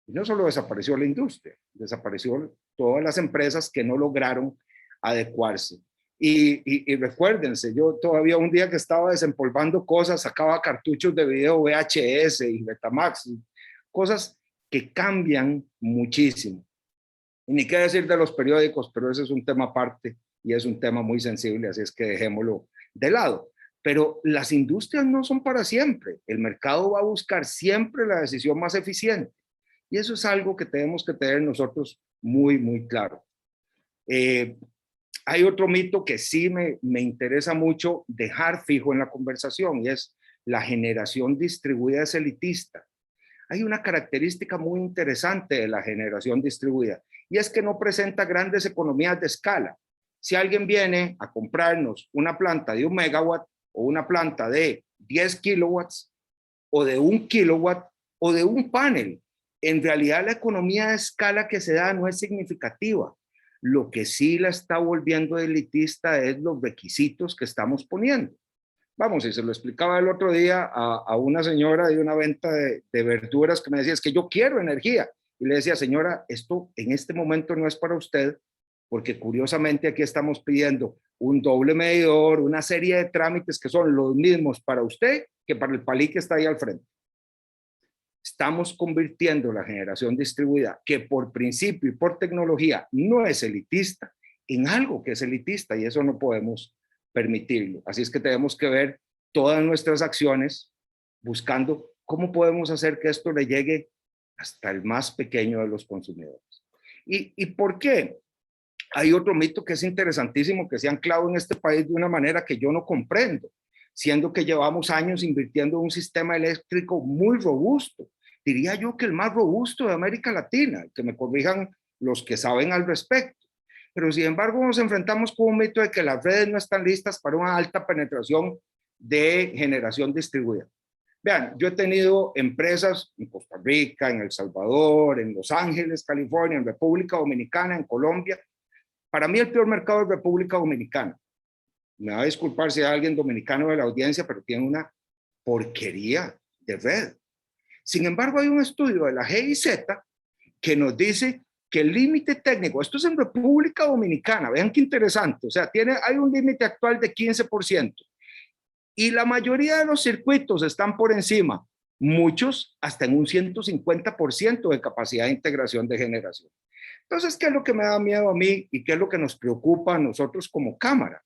Y no solo desapareció la industria, desapareció todas las empresas que no lograron adecuarse. Y recuérdense, yo todavía un día que estaba desempolvando cosas, sacaba cartuchos de video VHS y Betamax, cosas que cambian muchísimo. Y ni qué decir de los periódicos, pero ese es un tema aparte y es un tema muy sensible, así es que dejémoslo de lado. Pero las industrias no son para siempre. El mercado va a buscar siempre la decisión más eficiente. Y eso es algo que tenemos que tener nosotros muy, muy claro. Hay otro mito que sí me interesa mucho dejar fijo en la conversación y es la generación distribuida es elitista. Hay una característica muy interesante de la generación distribuida y es que no presenta grandes economías de escala. Si alguien viene a comprarnos una planta de 1 megawatt o una planta de 10 kilowatts o de 1 kilowatt o de un panel, en realidad la economía de escala que se da no es significativa. Lo que sí la está volviendo elitista es los requisitos que estamos poniendo. Vamos, y se lo explicaba el otro día a una señora de una venta de verduras que me decía, es que yo quiero energía. Y le decía, señora, esto en este momento no es para usted, porque curiosamente aquí estamos pidiendo un doble medidor, una serie de trámites que son los mismos para usted que para el palí que está ahí al frente. Estamos convirtiendo la generación distribuida, que por principio y por tecnología no es elitista, en algo que es elitista y eso no podemos permitirlo. Así es que tenemos que ver todas nuestras acciones buscando cómo podemos hacer que esto le llegue hasta el más pequeño de los consumidores. ¿Y por qué? Hay otro mito que es interesantísimo, que se ha anclado en este país de una manera que yo no comprendo, siendo que llevamos años invirtiendo en un sistema eléctrico muy robusto. Diría yo que el más robusto de América Latina, que me corrijan los que saben al respecto. Pero sin embargo nos enfrentamos con un mito de que las redes no están listas para una alta penetración de generación distribuida. Vean, yo he tenido empresas en Costa Rica, en El Salvador, en Los Ángeles, California, en República Dominicana, en Colombia. Para mí el peor mercado es República Dominicana. Me va a disculpar si hay alguien dominicano de la audiencia, pero tiene una porquería de red. Sin embargo, hay un estudio de la GIZ que nos dice que el límite técnico, esto es en República Dominicana, vean qué interesante, o sea, hay un límite actual de 15%. Y la mayoría de los circuitos están por encima, muchos hasta en un 150% de capacidad de integración de generación. Entonces, ¿qué es lo que me da miedo a mí y qué es lo que nos preocupa a nosotros como Cámara?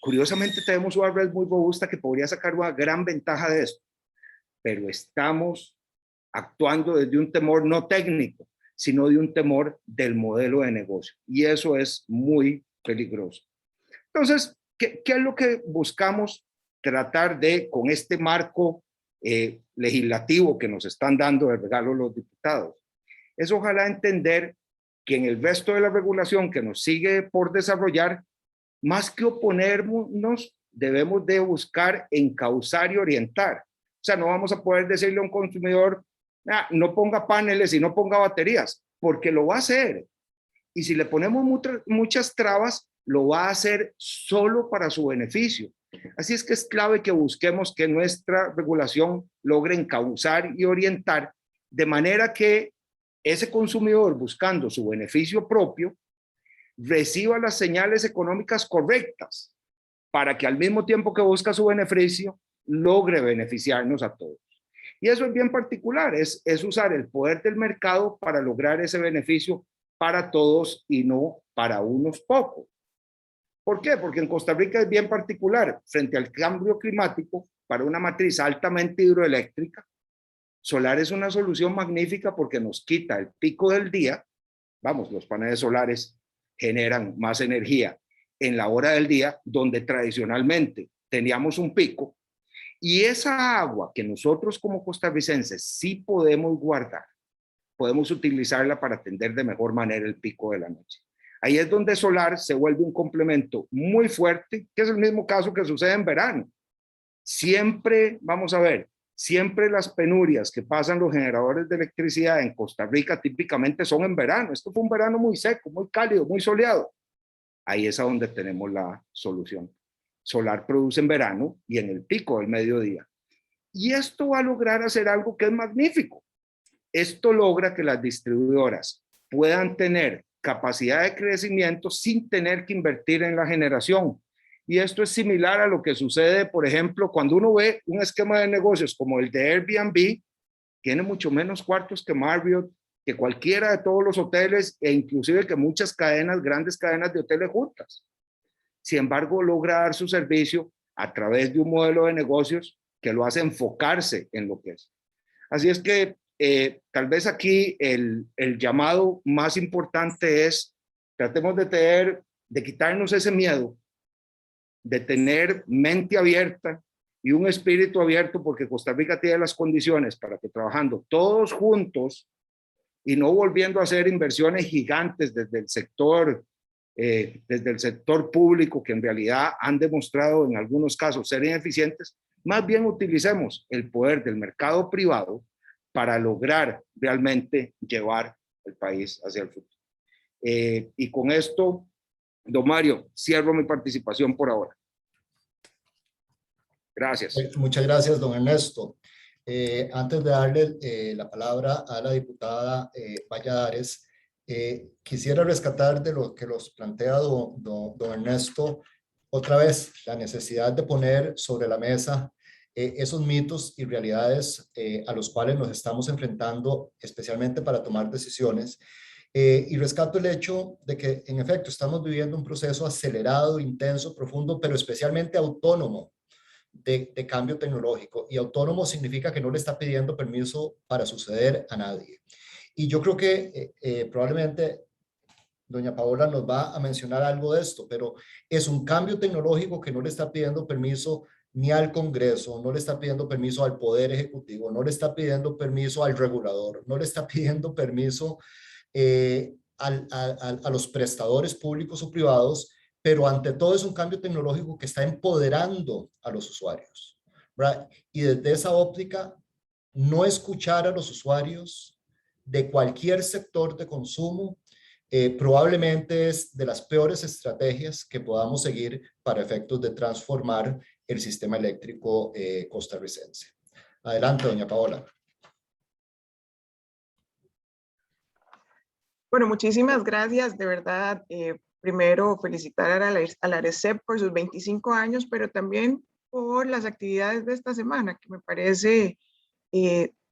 Curiosamente tenemos una red muy robusta que podría sacar una gran ventaja de esto, pero estamos actuando desde un temor no técnico, sino de un temor del modelo de negocio. Y eso es muy peligroso. Entonces, ¿qué es lo que buscamos tratar de, con este marco legislativo que nos están dando de regalo los diputados? Es ojalá entender que en el resto de la regulación que nos sigue por desarrollar, más que oponernos, debemos de buscar encauzar y orientar. O sea, no vamos a poder decirle a un consumidor, no ponga paneles y no ponga baterías, porque lo va a hacer. Y si le ponemos muchas trabas, lo va a hacer solo para su beneficio. Así es que es clave que busquemos que nuestra regulación logre encauzar y orientar de manera que ese consumidor, buscando su beneficio propio, reciba las señales económicas correctas para que al mismo tiempo que busca su beneficio, logre beneficiarnos a todos. Y eso es bien particular, es usar el poder del mercado para lograr ese beneficio para todos y no para unos pocos. ¿Por qué? Porque en Costa Rica es bien particular. Frente al cambio climático, para una matriz altamente hidroeléctrica, solar es una solución magnífica porque nos quita el pico del día. Vamos, los paneles solares generan más energía en la hora del día, donde tradicionalmente teníamos un pico. Y esa agua que nosotros como costarricenses sí podemos guardar, podemos utilizarla para atender de mejor manera el pico de la noche. Ahí es donde solar se vuelve un complemento muy fuerte, que es el mismo caso que sucede en verano. Siempre, vamos a ver, siempre las penurias que pasan los generadores de electricidad en Costa Rica típicamente son en verano. Esto fue un verano muy seco, muy cálido, muy soleado. Ahí es a donde tenemos la solución. Solar produce en verano y en el pico del mediodía. Y esto va a lograr hacer algo que es magnífico. Esto logra que las distribuidoras puedan tener capacidad de crecimiento sin tener que invertir en la generación. Y esto es similar a lo que sucede, por ejemplo, cuando uno ve un esquema de negocios como el de Airbnb, tiene mucho menos cuartos que Marriott, que cualquiera de todos los hoteles e inclusive que muchas cadenas, grandes cadenas de hoteles juntas. Sin embargo, logra dar su servicio a través de un modelo de negocios que lo hace enfocarse en lo que es. Así es que tal vez aquí el llamado más importante es tratemos de quitarnos ese miedo, de tener mente abierta y un espíritu abierto, porque Costa Rica tiene las condiciones para que trabajando todos juntos y no volviendo a hacer inversiones gigantes desde el sector público, que en realidad han demostrado en algunos casos ser ineficientes, más bien utilicemos el poder del mercado privado para lograr realmente llevar el país hacia el futuro. Y con esto, don Mario, cierro mi participación por ahora. Gracias. Muchas gracias, don Ernesto. Antes de darle la palabra a la diputada Valladares, quisiera rescatar de lo que los plantea don Ernesto otra vez, la necesidad de poner sobre la mesa esos mitos y realidades a los cuales nos estamos enfrentando, especialmente para tomar decisiones. Y rescato el hecho de que, en efecto, estamos viviendo un proceso acelerado, intenso, profundo, pero especialmente autónomo de cambio tecnológico. Y autónomo significa que no le está pidiendo permiso para suceder a nadie. Y yo creo que probablemente doña Paola nos va a mencionar algo de esto, pero es un cambio tecnológico que no le está pidiendo permiso ni al Congreso, no le está pidiendo permiso al Poder Ejecutivo, no le está pidiendo permiso al regulador, no le está pidiendo permiso a los prestadores públicos o privados, pero ante todo es un cambio tecnológico que está empoderando a los usuarios, ¿verdad? Y desde esa óptica, no escuchar a los usuarios de cualquier sector de consumo probablemente es de las peores estrategias que podamos seguir para efectos de transformar el sistema eléctrico costarricense. Adelante, doña Paola. Bueno, muchísimas gracias, de verdad. Primero, felicitar a la ARECEP por sus 25 años, pero también por las actividades de esta semana, que me parece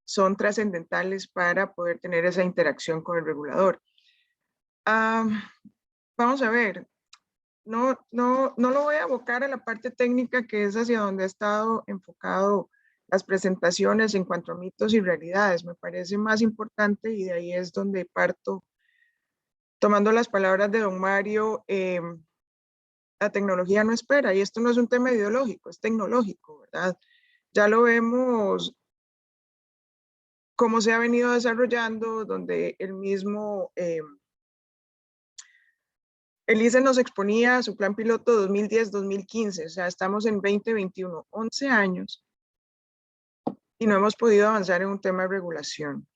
son trascendentales para poder tener esa interacción con el regulador. Vamos a ver, no lo voy a abocar a la parte técnica, que es hacia donde ha estado enfocado las presentaciones en cuanto a mitos y realidades. Me parece más importante, y de ahí es donde parto, tomando las palabras de don Mario, la tecnología no espera, y esto no es un tema ideológico, es tecnológico, ¿verdad? Ya lo vemos cómo se ha venido desarrollando, donde el mismo el ICE nos exponía su plan piloto 2010-2015, o sea, estamos en 2021, 11 años, y no hemos podido avanzar en un tema de regulación.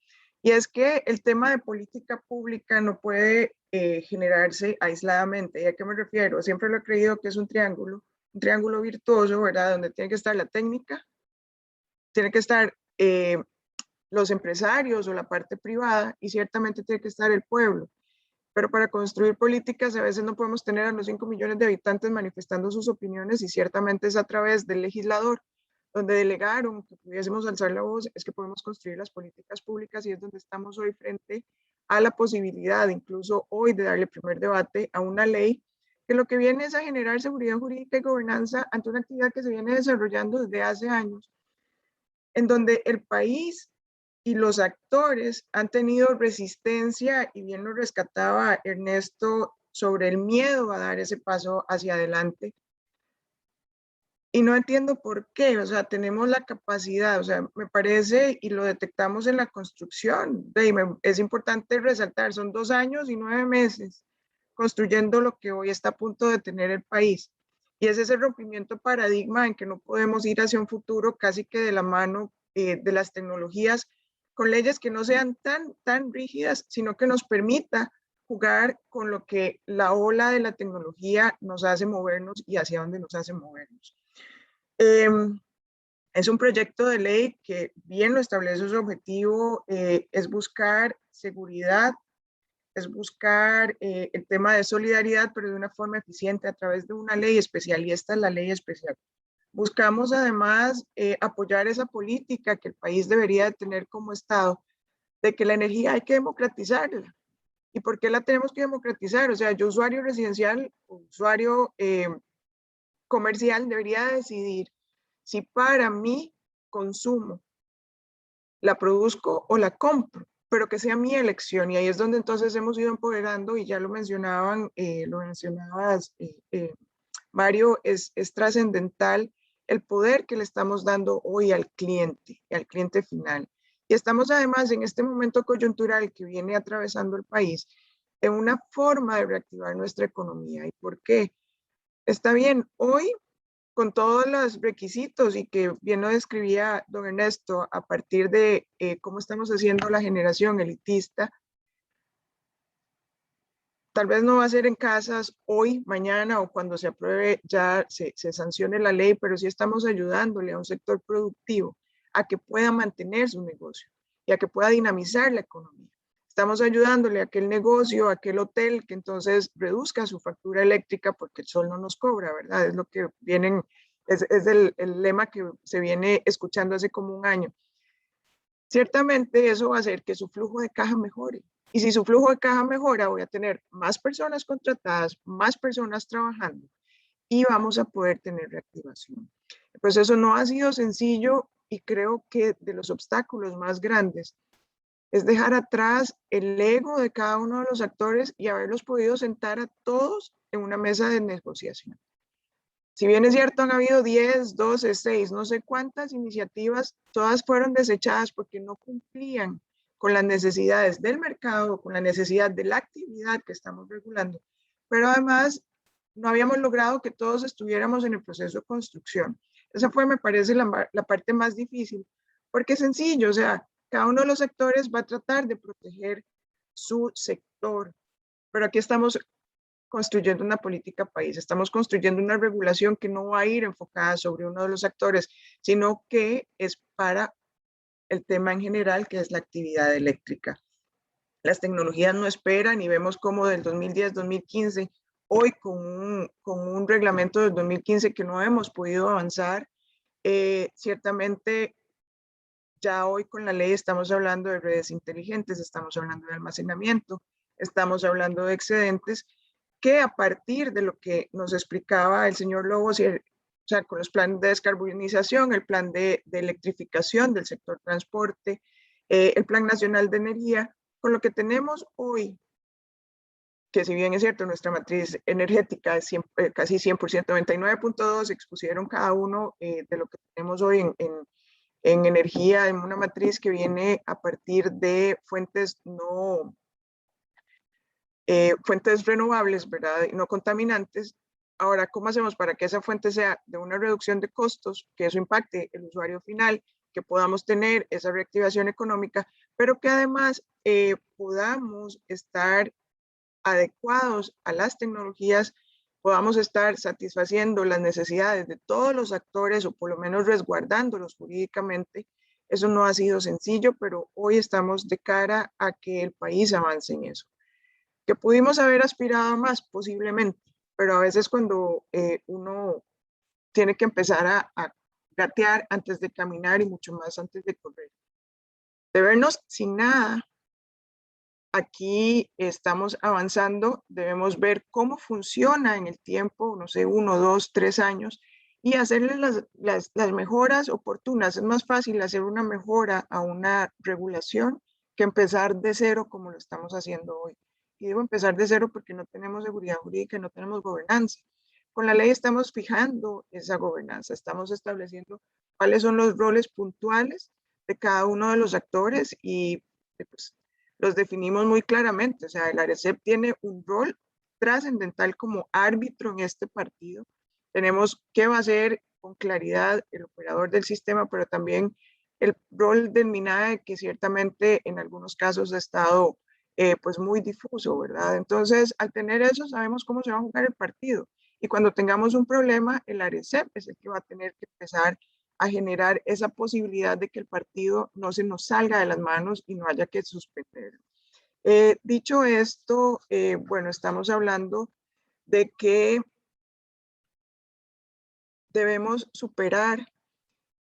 Y es que el tema de política pública no puede generarse aisladamente. ¿Y a qué me refiero? Siempre lo he creído que es un triángulo virtuoso, ¿verdad? Donde tiene que estar la técnica, tiene que estar los empresarios o la parte privada, y ciertamente tiene que estar el pueblo. Pero para construir políticas a veces no podemos tener a los 5 millones de habitantes manifestando sus opiniones, y ciertamente es a través del legislador, donde delegaron que pudiésemos alzar la voz, es que podemos construir las políticas públicas, y es donde estamos hoy frente a la posibilidad, incluso hoy, de darle primer debate a una ley que lo que viene es a generar seguridad jurídica y gobernanza ante una actividad que se viene desarrollando desde hace años, en donde el país y los actores han tenido resistencia, y bien lo rescataba Ernesto, sobre el miedo a dar ese paso hacia adelante. Y no entiendo por qué, o sea, tenemos la capacidad, o sea, me parece, y lo detectamos en la construcción, es importante resaltar, son 2 años y 9 meses construyendo lo que hoy está a punto de tener el país. Y es ese rompimiento paradigma en que no podemos ir hacia un futuro casi que de la mano de las tecnologías, con leyes que no sean tan rígidas, sino que nos permita jugar con lo que la ola de la tecnología nos hace movernos y hacia dónde nos hace movernos. Es un proyecto de ley que bien lo establece su objetivo, es buscar seguridad, es buscar el tema de solidaridad, pero de una forma eficiente a través de una ley especial, y esta es la ley especial. Buscamos además apoyar esa política que el país debería de tener como Estado, de que la energía hay que democratizarla. ¿Y por qué la tenemos que democratizar? O sea, yo, usuario residencial, usuario comercial, debería decidir si para mi consumo la produzco o la compro, pero que sea mi elección. Y ahí es donde entonces hemos ido empoderando, y ya lo mencionabas, Mario, es trascendental el poder que le estamos dando hoy al cliente final. Y estamos además en este momento coyuntural que viene atravesando el país en una forma de reactivar nuestra economía. ¿Y por qué? Está bien, hoy, con todos los requisitos, y que bien lo describía don Ernesto, a partir de cómo estamos haciendo la generación elitista, tal vez no va a ser en casas hoy, mañana, o cuando se apruebe, ya se sancione la ley, pero sí estamos ayudándole a un sector productivo a que pueda mantener su negocio y a que pueda dinamizar la economía. Estamos ayudándole a aquel negocio, a aquel hotel, que entonces reduzca su factura eléctrica porque el sol no nos cobra, ¿verdad? Es lo que vienen, es el lema que se viene escuchando hace como un año. Ciertamente eso va a hacer que su flujo de caja mejore, Y si su flujo de caja mejora, voy a tener más personas contratadas, más personas trabajando y vamos a poder tener reactivación. El proceso no ha sido sencillo y creo que de los obstáculos más grandes es dejar atrás el ego de cada uno de los actores y haberlos podido sentar a todos en una mesa de negociación. Si bien es cierto, han habido 10, 12, 6, no sé cuántas iniciativas, todas fueron desechadas porque no cumplían con las necesidades del mercado, con la necesidad de la actividad que estamos regulando, pero además no habíamos logrado que todos estuviéramos en el proceso de construcción. Esa fue, me parece, la parte más difícil, porque es sencillo, o sea, cada uno de los sectores va a tratar de proteger su sector, pero aquí estamos construyendo una política país, estamos construyendo una regulación que no va a ir enfocada sobre uno de los actores, sino que es para el tema en general, que es la actividad eléctrica. Las tecnologías no esperan y vemos como del 2010, 2015, hoy con un reglamento del 2015 que no hemos podido avanzar, ciertamente ya hoy con la ley estamos hablando de redes inteligentes, estamos hablando de almacenamiento, estamos hablando de excedentes, que a partir de lo que nos explicaba el señor Lobos, o sea, con los planes de descarbonización, el plan de electrificación del sector transporte, el Plan Nacional de Energía, con lo que tenemos hoy, que si bien es cierto, nuestra matriz energética es casi 100%, 99.2 expusieron cada uno de lo que tenemos hoy en energía, en una matriz que viene a partir de fuentes fuentes renovables, ¿verdad? No contaminantes. Ahora, ¿cómo hacemos para que esa fuente sea de una reducción de costos, que eso impacte el usuario final, que podamos tener esa reactivación económica, pero que además podamos estar adecuados a las tecnologías, podamos estar satisfaciendo las necesidades de todos los actores o por lo menos resguardándolos jurídicamente? Eso no ha sido sencillo, pero hoy estamos de cara a que el país avance en eso. Que pudimos haber aspirado a más, posiblemente, pero a veces cuando uno tiene que empezar a gatear antes de caminar y mucho más antes de correr. De vernos sin nada, aquí estamos avanzando, debemos ver cómo funciona en el tiempo, no sé, 1, 2, 3 años, y hacerle las mejoras oportunas. Es más fácil hacer una mejora a una regulación que empezar de cero como lo estamos haciendo hoy. Y debo empezar de cero porque no tenemos seguridad jurídica, no tenemos gobernanza. Con la ley estamos fijando esa gobernanza, estamos estableciendo cuáles son los roles puntuales de cada uno de los actores y pues, los definimos muy claramente. O sea, el ARECEP tiene un rol trascendental como árbitro en este partido. Tenemos qué va a ser con claridad el operador del sistema, pero también el rol del MINAE, que ciertamente en algunos casos ha estado pues muy difuso, ¿verdad? Entonces, al tener eso, sabemos cómo se va a jugar el partido. Y cuando tengamos un problema, el ARECEP es el que va a tener que empezar a generar esa posibilidad de que el partido no se nos salga de las manos y no haya que suspenderlo. Dicho esto, bueno, estamos hablando de que debemos superar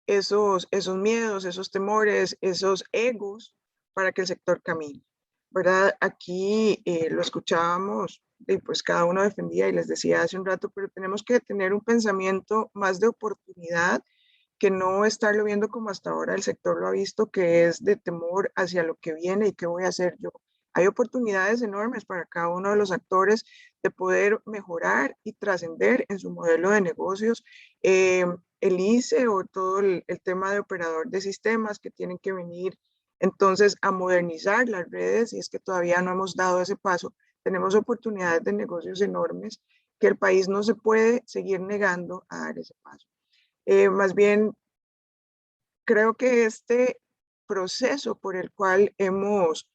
esos miedos, esos temores, esos egos para que el sector camine, ¿verdad? Aquí lo escuchábamos y pues cada uno defendía y les decía hace un rato, pero tenemos que tener un pensamiento más de oportunidad, que no estarlo viendo como hasta ahora el sector lo ha visto, que es de temor hacia lo que viene y qué voy a hacer yo. Hay oportunidades enormes para cada uno de los actores de poder mejorar y trascender en su modelo de negocios. El ICE o todo el tema de operador de sistemas que tienen que venir entonces a modernizar las redes, y es que todavía no hemos dado ese paso. Tenemos oportunidades de negocios enormes que el país no se puede seguir negando a dar ese paso. Más bien, creo que este proceso por el cual hemos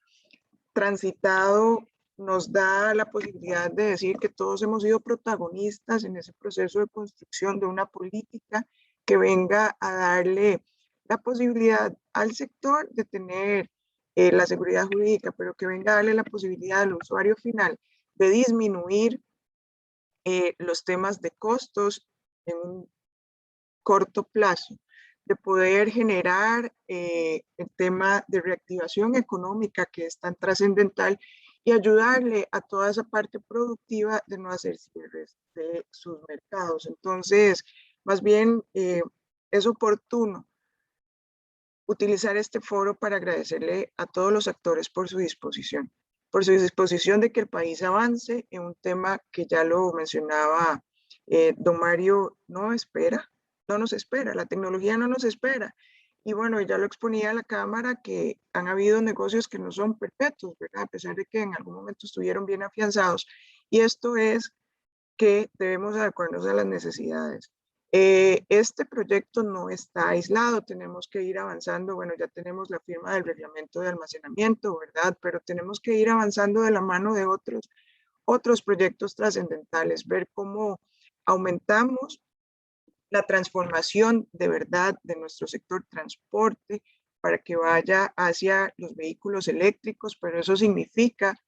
transitado nos da la posibilidad de decir que todos hemos sido protagonistas en ese proceso de construcción de una política que venga a darle la posibilidad al sector de tener la seguridad jurídica, pero que venga a darle la posibilidad al usuario final de disminuir los temas de costos en un corto plazo, de poder generar el tema de reactivación económica que es tan trascendental y ayudarle a toda esa parte productiva de no hacer cierres de sus mercados. Entonces, más bien es oportuno utilizar este foro para agradecerle a todos los actores por su disposición de que el país avance en un tema que ya lo mencionaba don Mario, no nos espera, la tecnología no nos espera. Y bueno, ya lo exponía a la Cámara que han habido negocios que no son perpetuos, ¿verdad? A pesar de que en algún momento estuvieron bien afianzados. Y esto es que debemos adecuarnos a las necesidades. Este proyecto no está aislado, tenemos que ir avanzando, bueno, ya tenemos la firma del reglamento de almacenamiento, ¿verdad? Pero tenemos que ir avanzando de la mano de otros proyectos trascendentales, ver cómo aumentamos la transformación de verdad de nuestro sector transporte para que vaya hacia los vehículos eléctricos, pero eso significa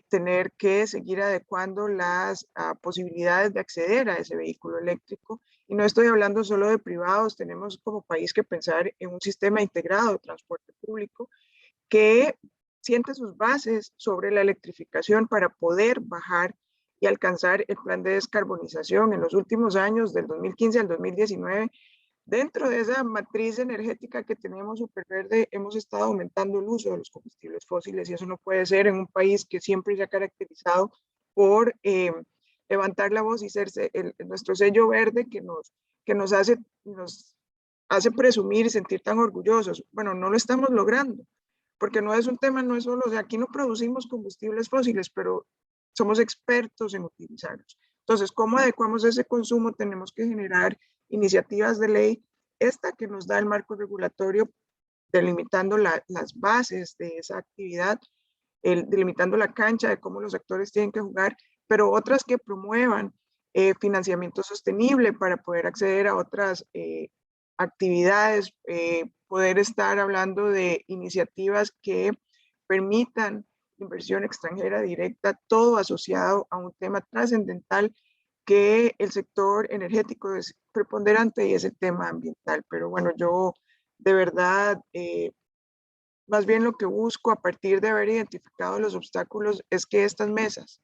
tener que seguir adecuando las posibilidades de acceder a ese vehículo eléctrico. Y no estoy hablando solo de privados, tenemos como país que pensar en un sistema integrado de transporte público que siente sus bases sobre la electrificación para poder bajar y alcanzar el plan de descarbonización en los últimos años, del 2015 al 2019. Dentro de esa matriz energética que tenemos superverde, hemos estado aumentando el uso de los combustibles fósiles y eso no puede ser en un país que siempre se ha caracterizado por levantar la voz y ser nuestro sello verde que nos hace presumir y sentir tan orgullosos. Bueno, no lo estamos logrando, porque no es un tema, no es solo, o sea, aquí no producimos combustibles fósiles, pero somos expertos en utilizarlos. Entonces, ¿cómo adecuamos ese consumo? Tenemos que generar iniciativas de ley, esta que nos da el marco regulatorio, delimitando las bases de esa actividad, delimitando la cancha de cómo los actores tienen que jugar, pero otras que promuevan financiamiento sostenible para poder acceder a otras actividades, poder estar hablando de iniciativas que permitan inversión extranjera directa, todo asociado a un tema trascendental que el sector energético es preponderante y es el tema ambiental. Pero bueno, yo de verdad, más bien lo que busco a partir de haber identificado los obstáculos es que estas mesas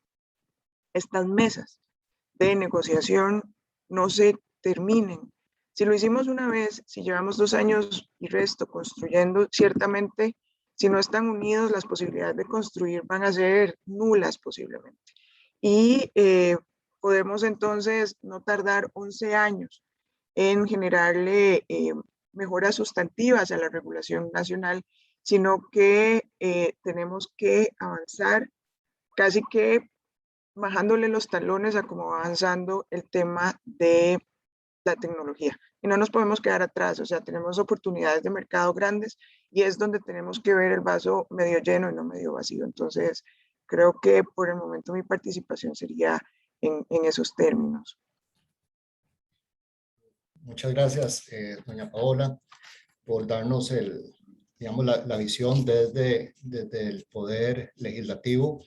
de negociación no se terminen. Si lo hicimos una vez, si llevamos 2 años y resto construyendo, ciertamente, si no están unidos, las posibilidades de construir van a ser nulas posiblemente. Y podemos entonces no tardar 11 años en generarle mejoras sustantivas a la regulación nacional, sino que tenemos que avanzar casi que bajándole los talones a cómo va avanzando el tema de la tecnología. Y no nos podemos quedar atrás, o sea, tenemos oportunidades de mercado grandes y es donde tenemos que ver el vaso medio lleno y no medio vacío. Entonces, creo que por el momento mi participación sería en esos términos. Muchas gracias, doña Paola, por darnos digamos, la visión desde el Poder Legislativo.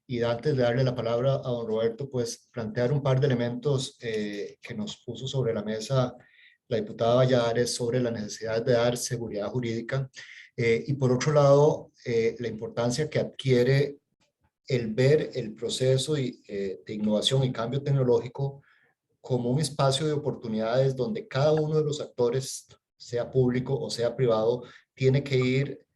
Y antes de darle la palabra a don Roberto, pues plantear un par de elementos que nos puso sobre la mesa la diputada Valladares sobre la necesidad de dar seguridad jurídica. Y por otro lado, la importancia que adquiere el ver el proceso de innovación y cambio tecnológico como un espacio de oportunidades donde cada uno de los actores, sea público o sea privado, tiene que ir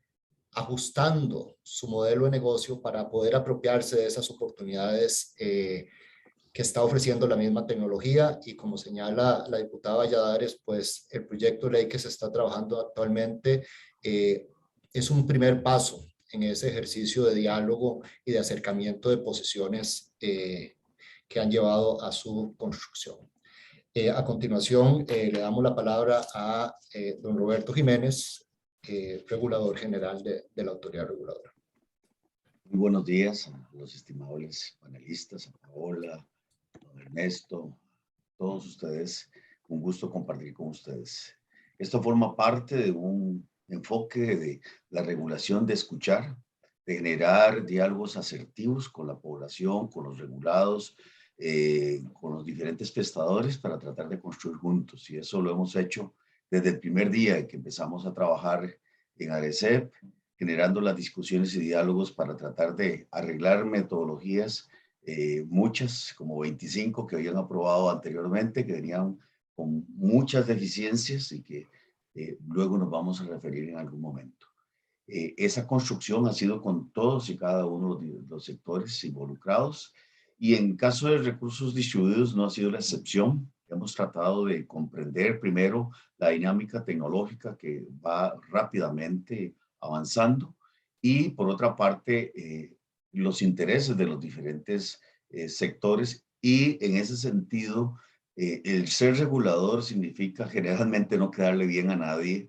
ajustando su modelo de negocio para poder apropiarse de esas oportunidades que está ofreciendo la misma tecnología. Y como señala la diputada Valladares, pues el proyecto de ley que se está trabajando actualmente es un primer paso en ese ejercicio de diálogo y de acercamiento de posiciones que han llevado a su construcción. A continuación, le damos la palabra a don Roberto Jiménez, regulador general de la autoridad reguladora. Muy buenos días a los estimables panelistas, a Paola, a don Ernesto, a todos ustedes. Un gusto compartir con ustedes. Esto forma parte de un enfoque de la regulación de escuchar, de generar diálogos asertivos con la población, con los regulados, con los diferentes prestadores para tratar de construir juntos. Y eso lo hemos hecho desde el primer día que empezamos a trabajar en ARECEP, generando las discusiones y diálogos para tratar de arreglar metodologías, muchas, como 25 que habían aprobado anteriormente, que venían con muchas deficiencias y que luego nos vamos a referir en algún momento. Esa construcción ha sido con todos y cada uno de los sectores involucrados, y en caso de recursos distribuidos no ha sido la excepción. Hemos tratado de comprender primero la dinámica tecnológica que va rápidamente avanzando, y por otra parte los intereses de los diferentes sectores, y en ese sentido el ser regulador significa generalmente no quedarle bien a nadie,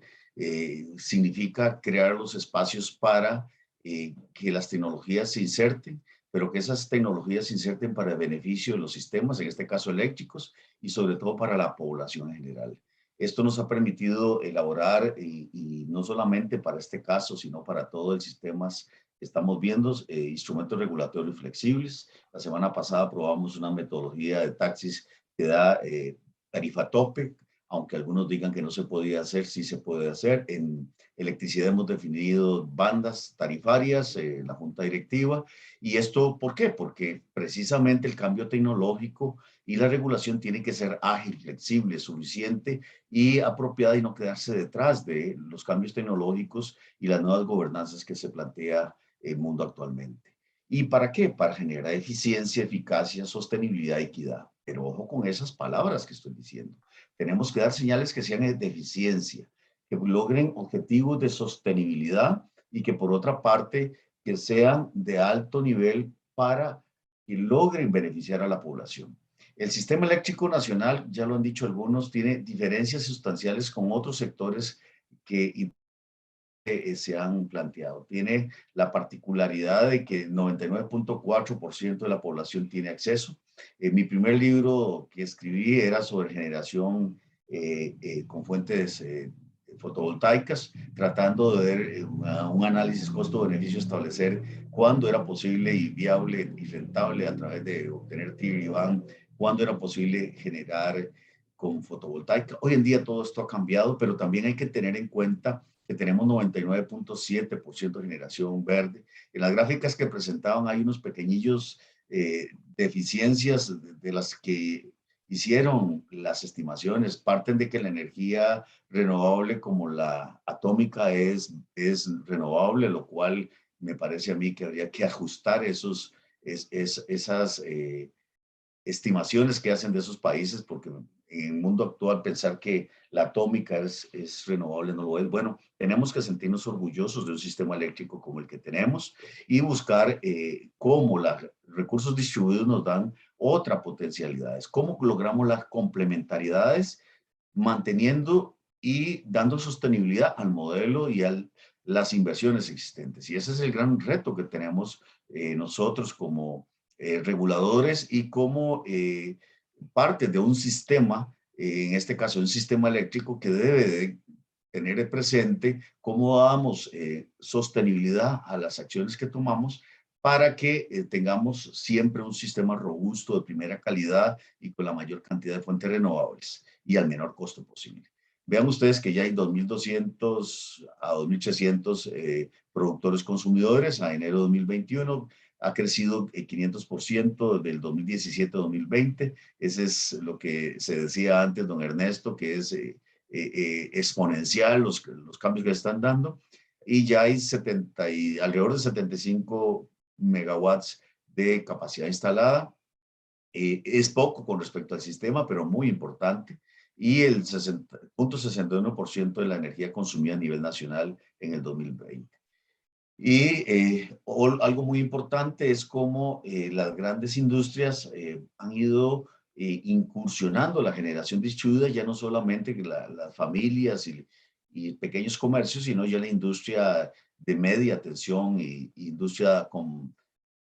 significa crear los espacios para que las tecnologías se inserten, pero que esas tecnologías se inserten para el beneficio de los sistemas, en este caso eléctricos, y sobre todo para la población en general. Esto nos ha permitido elaborar, y no solamente para este caso, sino para todo el sistema que estamos viendo, instrumentos regulatorios flexibles. La semana pasada aprobamos una metodología de taxis que da tarifa tope, aunque algunos digan que no se podía hacer, sí se puede hacer. En electricidad hemos definido bandas tarifarias, la junta directiva. ¿Y esto por qué? Porque precisamente el cambio tecnológico y la regulación tiene que ser ágil, flexible, suficiente y apropiada, y no quedarse detrás de los cambios tecnológicos y las nuevas gobernanzas que se plantea el mundo actualmente. ¿Y para qué? Para generar eficiencia, eficacia, sostenibilidad y equidad. Pero ojo con esas palabras que estoy diciendo. Tenemos que dar señales que sean de eficiencia, que logren objetivos de sostenibilidad, y que por otra parte que sean de alto nivel para que logren beneficiar a la población. El sistema eléctrico nacional, ya lo han dicho algunos, tiene diferencias sustanciales con otros sectores que se han planteado. Tiene la particularidad de que 99.4% de la población tiene acceso. Mi primer libro que escribí era sobre generación con fuentes fotovoltaicas, tratando de ver un análisis costo-beneficio, establecer cuándo era posible y viable y rentable a través de obtener TIR y BAN, cuándo era posible generar con fotovoltaica. Hoy en día todo esto ha cambiado, pero también hay que tener en cuenta que tenemos 99.7% de generación verde. En las gráficas que presentaban hay unos pequeñillos deficiencias de las que hicieron las estimaciones. Parten de que la energía renovable como la atómica es renovable, lo cual me parece a mí que habría que ajustar esas estimaciones que hacen de esos países, porque en el mundo actual pensar que la atómica es renovable no lo es. Bueno, tenemos que sentirnos orgullosos de un sistema eléctrico como el que tenemos, y buscar cómo los recursos distribuidos nos dan otras potencialidades, cómo logramos las complementariedades manteniendo y dando sostenibilidad al modelo y a las inversiones existentes. Y ese es el gran reto que tenemos nosotros como reguladores y como parte de un sistema, en este caso un sistema eléctrico que debe de tener presente cómo damos sostenibilidad a las acciones que tomamos para que tengamos siempre un sistema robusto, de primera calidad y con la mayor cantidad de fuentes renovables y al menor costo posible. Vean ustedes que ya hay 2.200 a 2.300 productores consumidores a enero de 2021. Ha crecido 500% del 2017 a 2020. Ese es lo que se decía antes, don Ernesto, que es exponencial los cambios que están dando. Y ya hay alrededor de 75 megawatts de capacidad instalada. Es poco con respecto al sistema, pero muy importante. Y el 60.61% de la energía consumida a nivel nacional en el 2020. Y algo muy importante es cómo las grandes industrias han ido incursionando la generación distribuida, ya no solamente las familias y pequeños comercios, sino ya la industria de media tensión y industria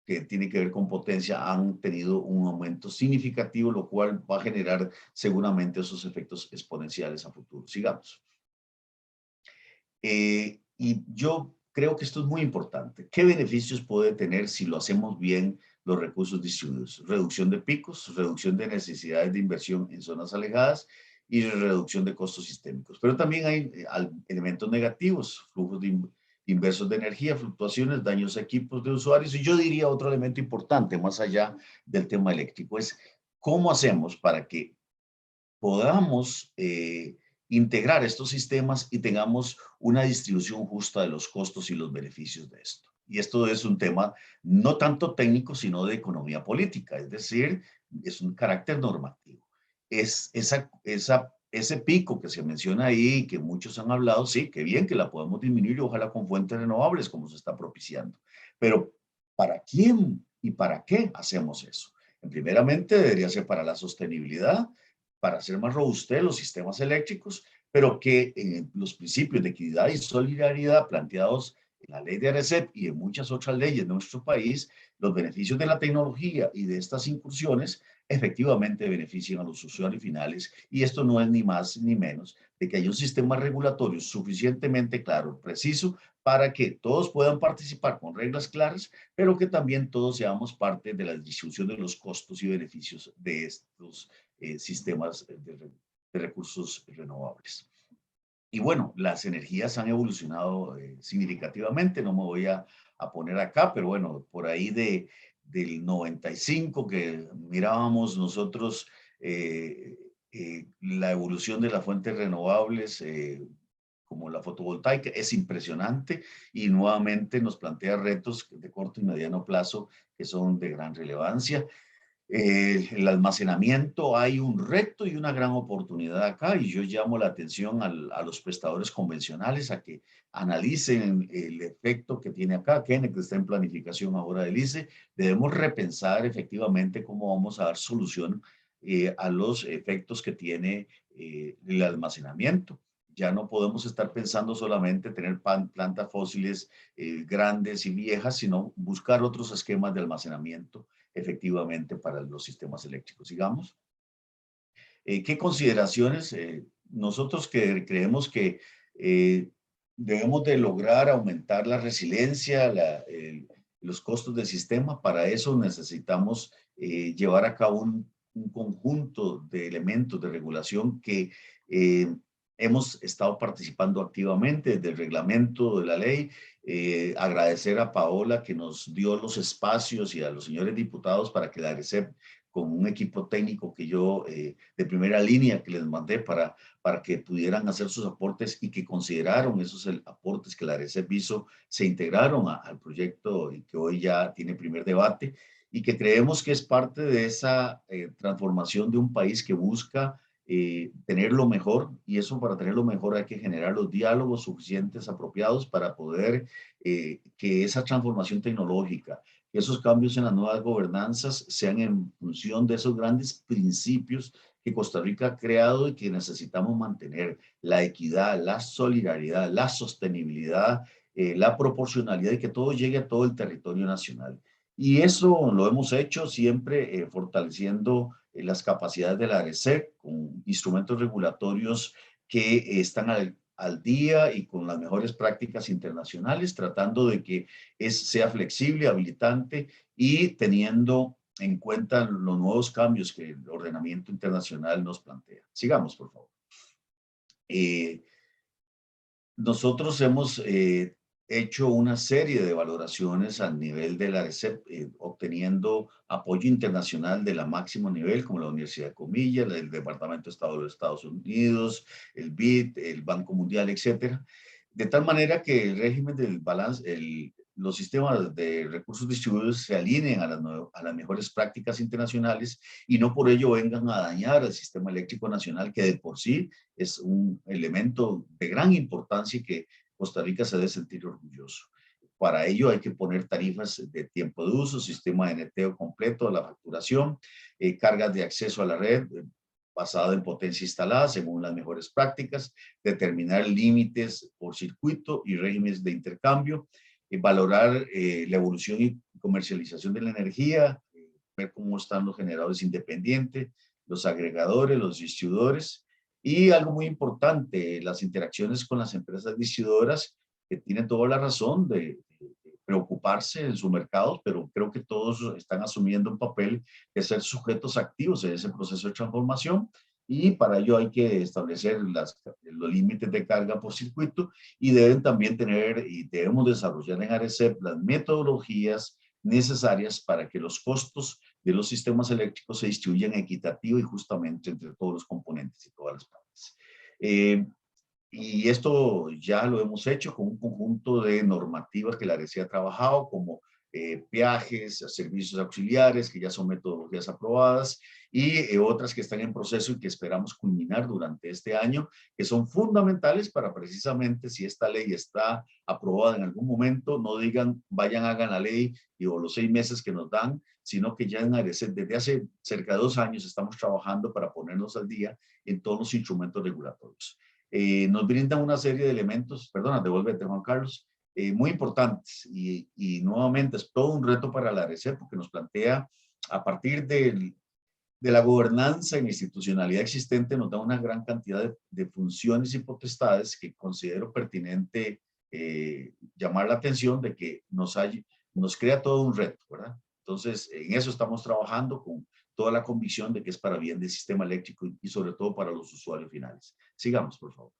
que tiene que ver con potencia han tenido un aumento significativo, lo cual va a generar seguramente esos efectos exponenciales a futuro. Sigamos. Y yo creo que esto es muy importante. ¿Qué beneficios puede tener si lo hacemos bien los recursos distribuidos? Reducción de picos, reducción de necesidades de inversión en zonas alejadas y reducción de costos sistémicos. Pero también hay elementos negativos, flujos inversos de energía, fluctuaciones, daños a equipos de usuarios. Y yo diría otro elemento importante, más allá del tema eléctrico, es cómo hacemos para que podamos integrar estos sistemas y tengamos una distribución justa de los costos y los beneficios de esto. Y esto es un tema no tanto técnico, sino de economía política, es decir, es un carácter normativo. Es ese pico que se menciona ahí, que muchos han hablado, sí, qué bien que la podemos disminuir y ojalá con fuentes renovables como se está propiciando. Pero ¿para quién y para qué hacemos eso? Primeramente debería ser para la sostenibilidad, para hacer más robustos los sistemas eléctricos, pero que los principios de equidad y solidaridad planteados en la ley de ARECEP y en muchas otras leyes de nuestro país, los beneficios de la tecnología y de estas incursiones efectivamente benefician a los usuarios finales, y esto no es ni más ni menos de que haya un sistema regulatorio suficientemente claro, preciso, para que todos puedan participar con reglas claras, pero que también todos seamos parte de la distribución de los costos y beneficios de estos sistemas de recursos renovables. Y bueno, las energías han evolucionado significativamente, no me voy a poner acá, pero bueno, por ahí del 95 que mirábamos nosotros la evolución de las fuentes renovables, como la fotovoltaica, es impresionante y nuevamente nos plantea retos de corto y mediano plazo que son de gran relevancia. El almacenamiento, hay un reto y una gran oportunidad acá, y yo llamo la atención a los prestadores convencionales a que analicen el efecto que tiene acá. Kenneth, que está en planificación ahora del ICE, debemos repensar efectivamente cómo vamos a dar solución a los efectos que tiene el almacenamiento. Ya no podemos estar pensando solamente tener plantas fósiles grandes y viejas, sino buscar otros esquemas de almacenamiento efectivamente para los sistemas eléctricos. Sigamos. ¿Qué consideraciones? Nosotros que creemos que debemos de lograr aumentar la resiliencia, los costos del sistema. Para eso necesitamos llevar a cabo un conjunto de elementos de regulación que hemos estado participando activamente desde el reglamento de la ley. Agradecer a Paola que nos dio los espacios y a los señores diputados para que la ARECEP, con un equipo técnico que yo de primera línea que les mandé para que pudieran hacer sus aportes y que consideraron esos aportes que la ARECEP hizo, se integraron al proyecto y que hoy ya tiene primer debate, y que creemos que es parte de esa transformación de un país que busca tener lo mejor, y eso, para tener lo mejor hay que generar los diálogos suficientes, apropiados para poder que esa transformación tecnológica, que esos cambios en las nuevas gobernanzas sean en función de esos grandes principios que Costa Rica ha creado y que necesitamos mantener: la equidad, la solidaridad, la sostenibilidad, la proporcionalidad, y que todo llegue a todo el territorio nacional. Y eso lo hemos hecho siempre fortaleciendo las capacidades de la ARECEP con instrumentos regulatorios que están al día y con las mejores prácticas internacionales, tratando de que sea flexible, habilitante y teniendo en cuenta los nuevos cambios que el ordenamiento internacional nos plantea. Sigamos, por favor. Nosotros hemos hecho una serie de valoraciones al nivel de la ARECEP, obteniendo apoyo internacional de la máximo nivel, como la Universidad de Comillas, el Departamento de Estado de los Estados Unidos, el BID, el Banco Mundial, etcétera. De tal manera que el régimen del balance, los sistemas de recursos distribuidos se alineen a las mejores prácticas internacionales y no por ello vengan a dañar el sistema eléctrico nacional, que de por sí es un elemento de gran importancia y que Costa Rica se debe sentir orgulloso. Para ello hay que poner tarifas de tiempo de uso, sistema de neteo completo, la facturación, cargas de acceso a la red basado en potencia instalada según las mejores prácticas, determinar límites por circuito y regímenes de intercambio, valorar la evolución y comercialización de la energía, ver cómo están los generadores independientes, los agregadores, los distribuidores. Y algo muy importante, las interacciones con las empresas distribuidoras, que tienen toda la razón de preocuparse en sus mercados, pero creo que todos están asumiendo un papel de ser sujetos activos en ese proceso de transformación. y para ello hay que establecer los límites de carga por circuito y deben también tener y debemos desarrollar en ARECEP las metodologías necesarias para que los costos de los sistemas eléctricos se distribuyan equitativo y justamente entre todos los componentes y todas las partes. Y esto ya lo hemos hecho con un conjunto de normativas que la ARECEP ha trabajado, como peajes, servicios auxiliares, que ya son metodologías aprobadas, y otras que están en proceso y que esperamos culminar durante este año, que son fundamentales para precisamente, si esta ley está aprobada en algún momento, no digan, vayan, hagan la ley, o los 6 meses que nos dan, sino que ya en ARECEP, desde hace cerca de 2 años, estamos trabajando para ponernos al día en todos los instrumentos regulatorios. Nos brindan una serie de elementos, perdona, devuélvete Juan Carlos, muy importantes y nuevamente es todo un reto para la ARECEP porque nos plantea a partir de la gobernanza e institucionalidad existente, nos da una gran cantidad de funciones y potestades que considero pertinente llamar la atención de que nos crea todo un reto, ¿verdad? Entonces, en eso estamos trabajando con toda la convicción de que es para bien del sistema eléctrico y sobre todo para los usuarios finales. Sigamos, por favor.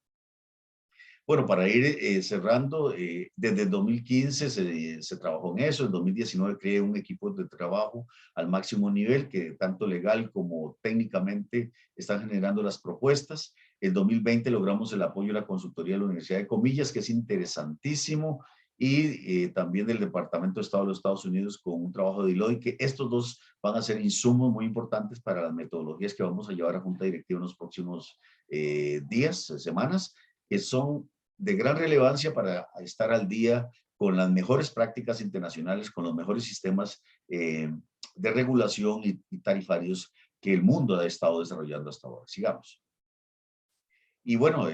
Bueno, para ir cerrando, desde el 2015 se trabajó en eso, en 2019 creé un equipo de trabajo al máximo nivel que tanto legal como técnicamente están generando las propuestas. En 2020 logramos el apoyo de la consultoría de la Universidad de Comillas, que es interesantísimo, y también del Departamento de Estado de los Estados Unidos con un trabajo de Deloitte, que estos dos van a ser insumos muy importantes para las metodologías que vamos a llevar a Junta Directiva en los próximos días, semanas, que son de gran relevancia para estar al día con las mejores prácticas internacionales, con los mejores sistemas de regulación y tarifarios que el mundo ha estado desarrollando hasta ahora. Sigamos. Y bueno,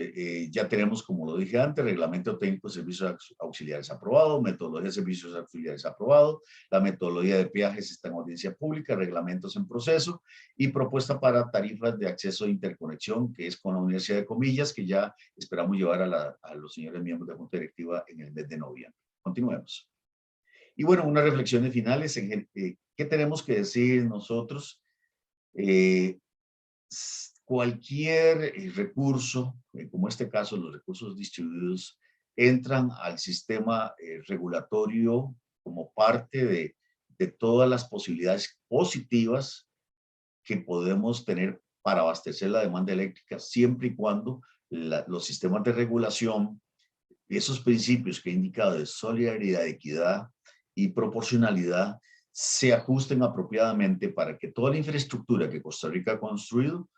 ya tenemos, como lo dije antes, reglamento técnico de servicios auxiliares aprobado, metodología de servicios auxiliares aprobado, la metodología de peajes está en audiencia pública, reglamentos en proceso y propuesta para tarifas de acceso e interconexión, que es con la Universidad de Comillas, que ya esperamos llevar a los señores miembros de la Junta Directiva en el mes de noviembre. Continuemos. Y bueno, unas reflexiones finales. ¿Qué tenemos que decir nosotros? Cualquier recurso, como este caso los recursos distribuidos, entran al sistema regulatorio como parte de todas las posibilidades positivas que podemos tener para abastecer la demanda eléctrica, siempre y cuando los sistemas de regulación y esos principios que he indicado de solidaridad, equidad y proporcionalidad se ajusten apropiadamente para que toda la infraestructura que Costa Rica ha construido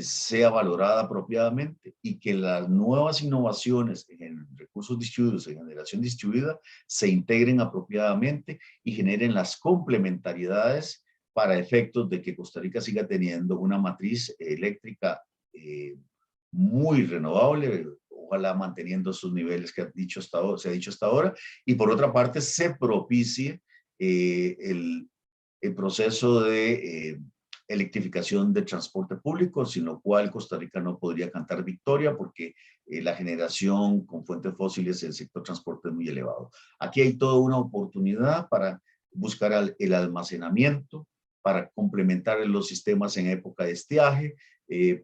sea valorada apropiadamente y que las nuevas innovaciones en recursos distribuidos, en generación distribuida, se integren apropiadamente y generen las complementariedades para efectos de que Costa Rica siga teniendo una matriz eléctrica muy renovable, ojalá manteniendo sus niveles que se ha dicho hasta ahora, y por otra parte se propicie el proceso de electrificación de transporte público, sin lo cual Costa Rica no podría cantar victoria porque la generación con fuentes fósiles en el sector transporte es muy elevado. Aquí hay toda una oportunidad para buscar el almacenamiento, para complementar los sistemas en época de estiaje,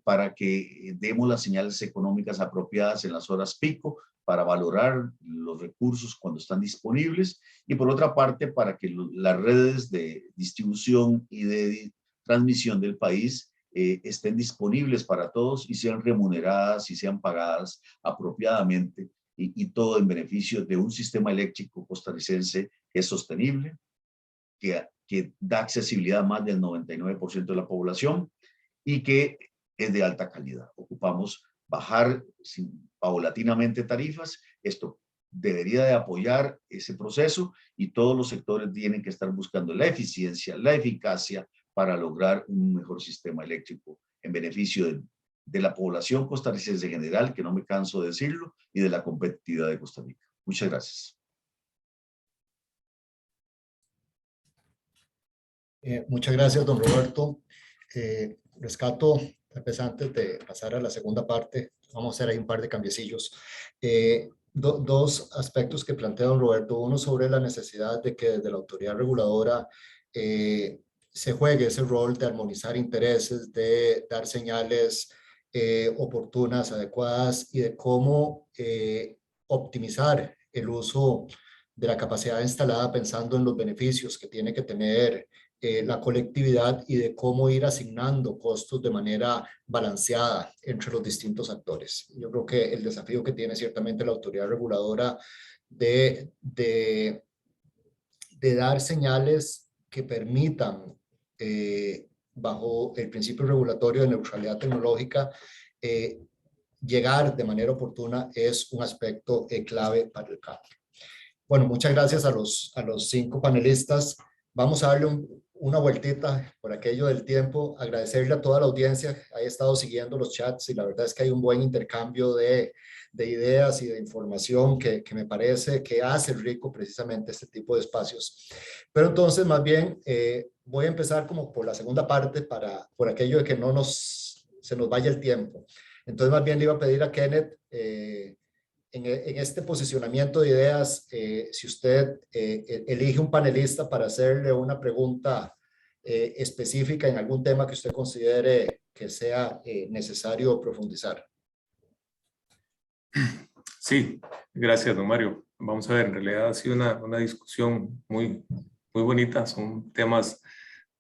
para que demos las señales económicas apropiadas en las horas pico, para valorar los recursos cuando están disponibles y por otra parte para que las redes de distribución y de transmisión del país estén disponibles para todos y sean remuneradas y sean pagadas apropiadamente y todo en beneficio de un sistema eléctrico costarricense que es sostenible, que da accesibilidad a más del 99% de la población y que es de alta calidad. Ocupamos bajar paulatinamente tarifas. Esto debería de apoyar ese proceso y todos los sectores tienen que estar buscando la eficiencia, la eficacia para lograr un mejor sistema eléctrico en beneficio de la población costarricense en general, que no me canso de decirlo, y de la competitividad de Costa Rica. Muchas gracias. Muchas gracias, don Roberto. Rescato, antes de pasar a la segunda parte, vamos a hacer ahí un par de cambiecillos. Dos aspectos que plantea don Roberto. Uno sobre la necesidad de que desde la autoridad reguladora se juegue ese rol de armonizar intereses, de dar señales oportunas, adecuadas y de cómo optimizar el uso de la capacidad instalada pensando en los beneficios que tiene que tener la colectividad y de cómo ir asignando costos de manera balanceada entre los distintos actores. Yo creo que el desafío que tiene ciertamente la autoridad reguladora de dar señales que permitan, bajo el principio regulatorio de neutralidad tecnológica, llegar de manera oportuna es un aspecto clave para el cambio. Bueno, muchas gracias a los 5 panelistas. Vamos a darle una vueltita por aquello del tiempo, agradecerle a toda la audiencia que haya estado siguiendo los chats y la verdad es que hay un buen intercambio de ideas y de información que me parece que hace rico precisamente este tipo de espacios. Pero entonces más bien voy a empezar como por la segunda parte por aquello de que no se nos vaya el tiempo. Entonces más bien le iba a pedir a Kenneth en este posicionamiento de ideas, si usted elige un panelista para hacerle una pregunta específica en algún tema que usted considere que sea necesario profundizar. Sí, gracias, don Mario. Vamos a ver, en realidad ha sido una discusión muy bonita. Son temas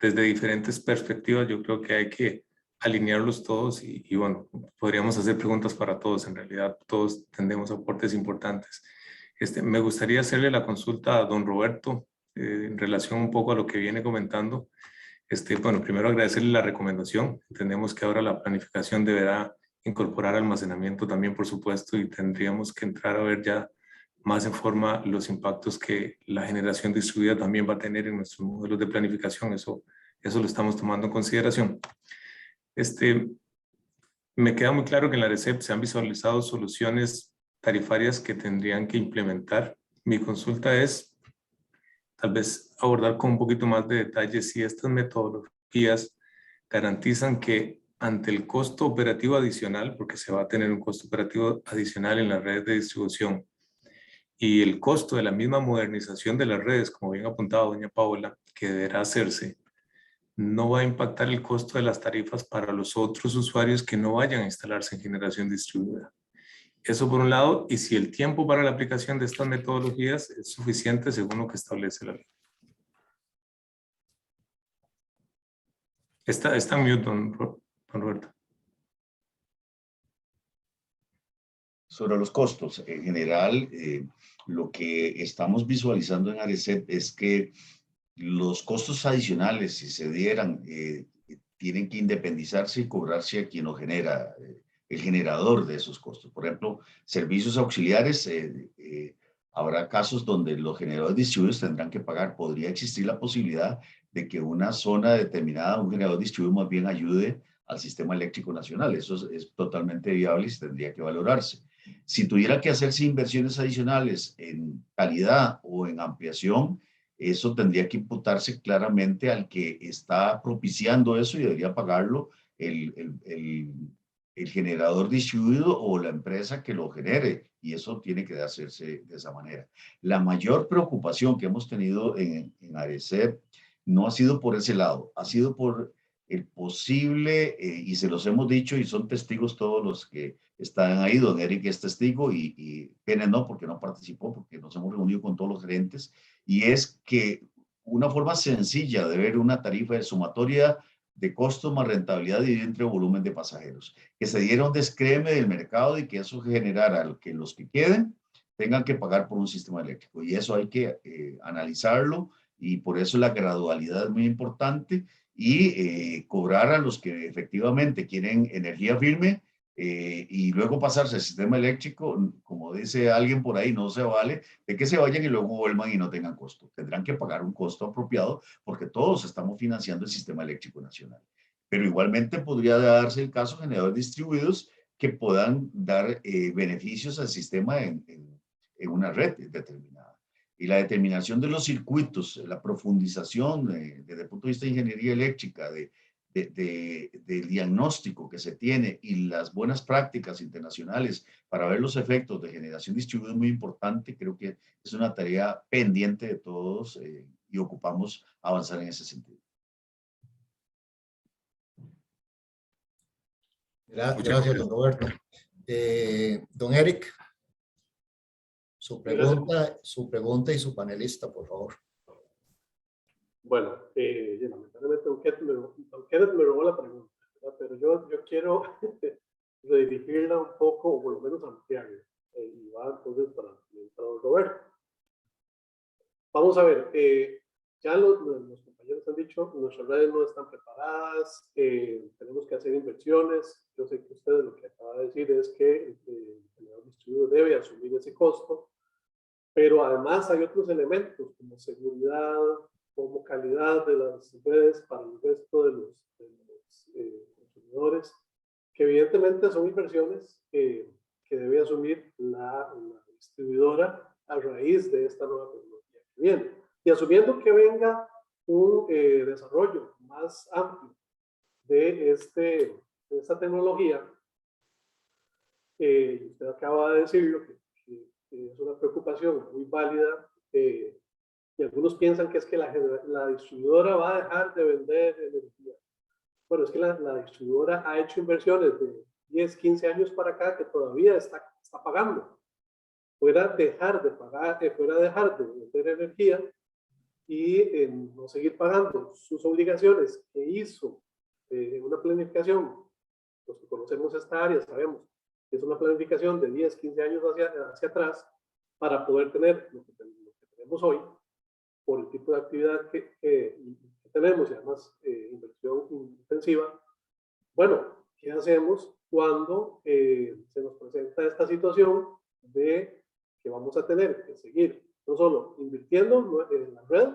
desde diferentes perspectivas. Yo creo que hay que alinearlos todos y bueno, podríamos hacer preguntas para todos. En realidad, todos tendemos aportes importantes. Me gustaría hacerle la consulta a don Roberto en relación un poco a lo que viene comentando. Bueno, primero agradecerle la recomendación. Entendemos que ahora la planificación deberá incorporar almacenamiento también, por supuesto, y tendríamos que entrar a ver ya más en forma los impactos que la generación distribuida también va a tener en nuestros modelos de planificación. Eso lo estamos tomando en consideración. Me queda muy claro que en la ARECEP se han visualizado soluciones tarifarias que tendrían que implementar. Mi consulta es, tal vez, abordar con un poquito más de detalle si estas metodologías garantizan que ante el costo operativo adicional, porque se va a tener un costo operativo adicional en las redes de distribución, y el costo de la misma modernización de las redes, como bien apuntaba doña Paola, que deberá hacerse, no va a impactar el costo de las tarifas para los otros usuarios que no vayan a instalarse en generación distribuida. Eso por un lado, y si el tiempo para la aplicación de estas metodologías es suficiente según lo que establece la ley. Está en mute, don Roberto. Sobre los costos, en general, lo que estamos visualizando en ARECEP es que los costos adicionales, si se dieran, tienen que independizarse y cobrarse a quien lo genera, el generador de esos costos. Por ejemplo, servicios auxiliares, habrá casos donde los generadores distribuidos tendrán que pagar. Podría existir la posibilidad de que una zona determinada, un generador distribuido más bien ayude al sistema eléctrico nacional. Eso es totalmente viable y se tendría que valorarse. Si tuviera que hacerse inversiones adicionales en calidad o en ampliación, eso tendría que imputarse claramente al que está propiciando eso y debería pagarlo el generador distribuido o la empresa que lo genere, y eso tiene que hacerse de esa manera. La mayor preocupación que hemos tenido en ARECEP no ha sido por ese lado, ha sido por el posible, y se los hemos dicho y son testigos todos los que están ahí. Don Eric es testigo y Kenneth no, porque no participó, porque nos hemos reunido con todos los gerentes, y es que una forma sencilla de ver una tarifa de sumatoria de costos más rentabilidad y entre volumen de pasajeros, que se diera un descreme del mercado y que eso generara que los que queden tengan que pagar por un sistema eléctrico, y eso hay que analizarlo, y por eso la gradualidad es muy importante, y cobrar a los que efectivamente quieren energía firme, y luego pasarse al sistema eléctrico. Como dice alguien por ahí, no se vale de que se vayan y luego vuelvan y no tengan costo. Tendrán que pagar un costo apropiado porque todos estamos financiando el sistema eléctrico nacional. Pero igualmente podría darse el caso de generadores distribuidos que puedan dar beneficios al sistema en una red determinada. Y la determinación de los circuitos, la profundización desde el punto de vista de ingeniería eléctrica, del diagnóstico que se tiene y las buenas prácticas internacionales para ver los efectos de generación distribuida es muy importante. Creo que es una tarea pendiente de todos y ocupamos avanzar en ese sentido. Gracias, don Roberto. Don Eric, su pregunta y su panelista, por favor. Bueno, lamentablemente don Kenneth me robó la pregunta, ¿verdad? Pero yo quiero redirigirla un poco, o por lo menos ampliarla. Y va entonces para don Roberto. Vamos a ver, ya los compañeros han dicho, nuestras redes no están preparadas, tenemos que hacer inversiones. Yo sé que ustedes lo que acaba de decir es que el generador distribuido debe asumir ese costo, pero además hay otros elementos como seguridad, como calidad de las redes para el resto de los consumidores, que evidentemente son inversiones que debe asumir la distribuidora a raíz de esta nueva tecnología que viene. Y asumiendo que venga un desarrollo más amplio de esta tecnología, usted acaba de decirlo, que es una preocupación muy válida, y algunos piensan que es que la distribuidora va a dejar de vender energía. Bueno, es que la distribuidora ha hecho inversiones de 10, 15 años para acá que todavía está pagando. Fuera dejar de pagar, fuera dejar de vender energía y no seguir pagando sus obligaciones que hizo una planificación. Los que conocemos esta área sabemos que es una planificación de 10, 15 años hacia atrás para poder tener lo que tenemos hoy por el tipo de actividad que tenemos y además inversión intensiva. Bueno, ¿qué hacemos cuando se nos presenta esta situación de que vamos a tener que seguir no solo invirtiendo en la red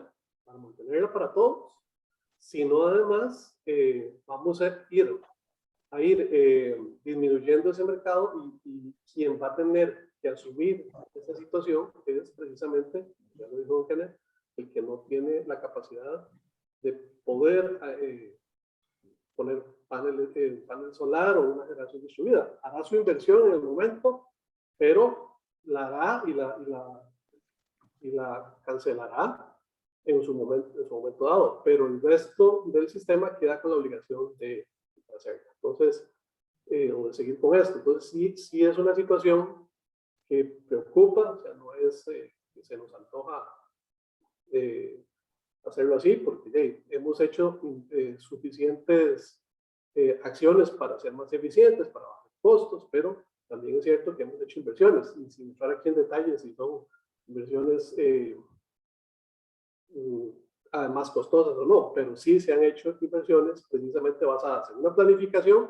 para mantenerla para todos, sino además vamos a ir disminuyendo ese mercado y quien va a tener que asumir esta situación es precisamente, ya lo dijo don Kenneth, el que no tiene la capacidad de poder poner panel solar o una generación distribuida. Hará su inversión en el momento, pero la hará y la cancelará en su momento dado, pero el resto del sistema queda con la obligación de hacerlo. Entonces, o de seguir con esto. Entonces, sí es una situación que preocupa, o sea, no es que se nos antoja hacerlo así, porque hemos hecho suficientes acciones para ser más eficientes, para bajar costos, pero también es cierto que hemos hecho inversiones, y sin entrar aquí en detalles si son inversiones además costosas o no, pero sí se han hecho inversiones precisamente basadas en una planificación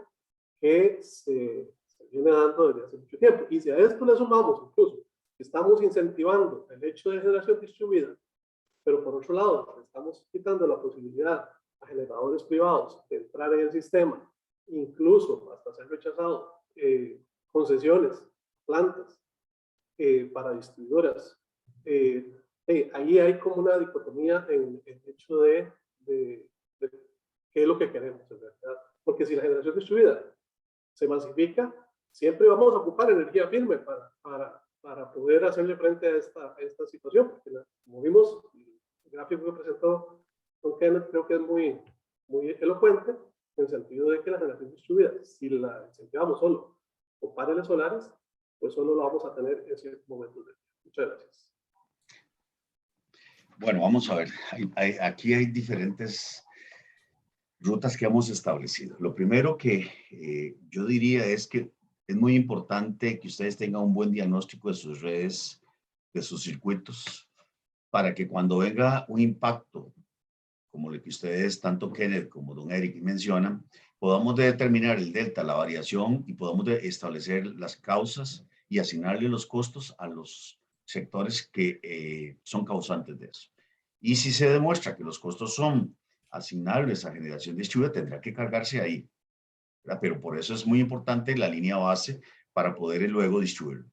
que se viene dando desde hace mucho tiempo. Y si a esto le sumamos incluso que estamos incentivando el hecho de generación distribuida, pero por otro lado estamos quitando la posibilidad a generadores privados de entrar en el sistema, incluso hasta ser rechazados concesiones, plantas para distribuidoras. Ahí hay como una dicotomía en el hecho de qué es lo que queremos en realidad. Porque si la generación distribuida se masifica, siempre vamos a ocupar energía firme para poder hacerle frente a esta situación. Porque como vimos, el gráfico que presentó don Kenneth creo que es muy elocuente en el sentido de que la generación distribuida, si la incentivamos solo con paneles solares, pues solo lo vamos a tener en ciertos momentos del día. Muchas gracias. Bueno, vamos a ver. Aquí hay diferentes rutas que hemos establecido. Lo primero que yo diría es que es muy importante que ustedes tengan un buen diagnóstico de sus redes, de sus circuitos, para que cuando venga un impacto, como el que ustedes, tanto Kenneth como don Eric mencionan, podamos determinar el delta, la variación, y podamos establecer las causas y asignarle los costos a los sectores que son causantes de eso. Y si se demuestra que los costos son asignables a generación distribuida, tendrá que cargarse ahí, ¿verdad? Pero por eso es muy importante la línea base para poder luego distribuirlo.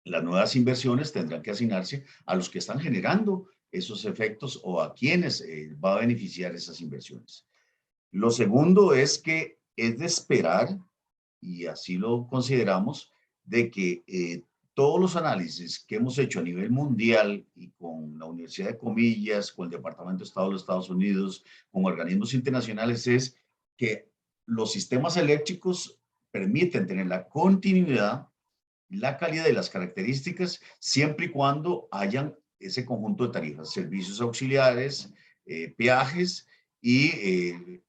Las nuevas inversiones tendrán que asignarse a los que están generando esos efectos o a quienes va a beneficiar esas inversiones. Lo segundo es que es de esperar, y así lo consideramos, de que todos los análisis que hemos hecho a nivel mundial y con la Universidad de Comillas, con el Departamento de Estado de los Estados Unidos, con organismos internacionales, es que los sistemas eléctricos permiten tener la continuidad, la calidad y las características, siempre y cuando hayan ese conjunto de tarifas, servicios auxiliares, peajes y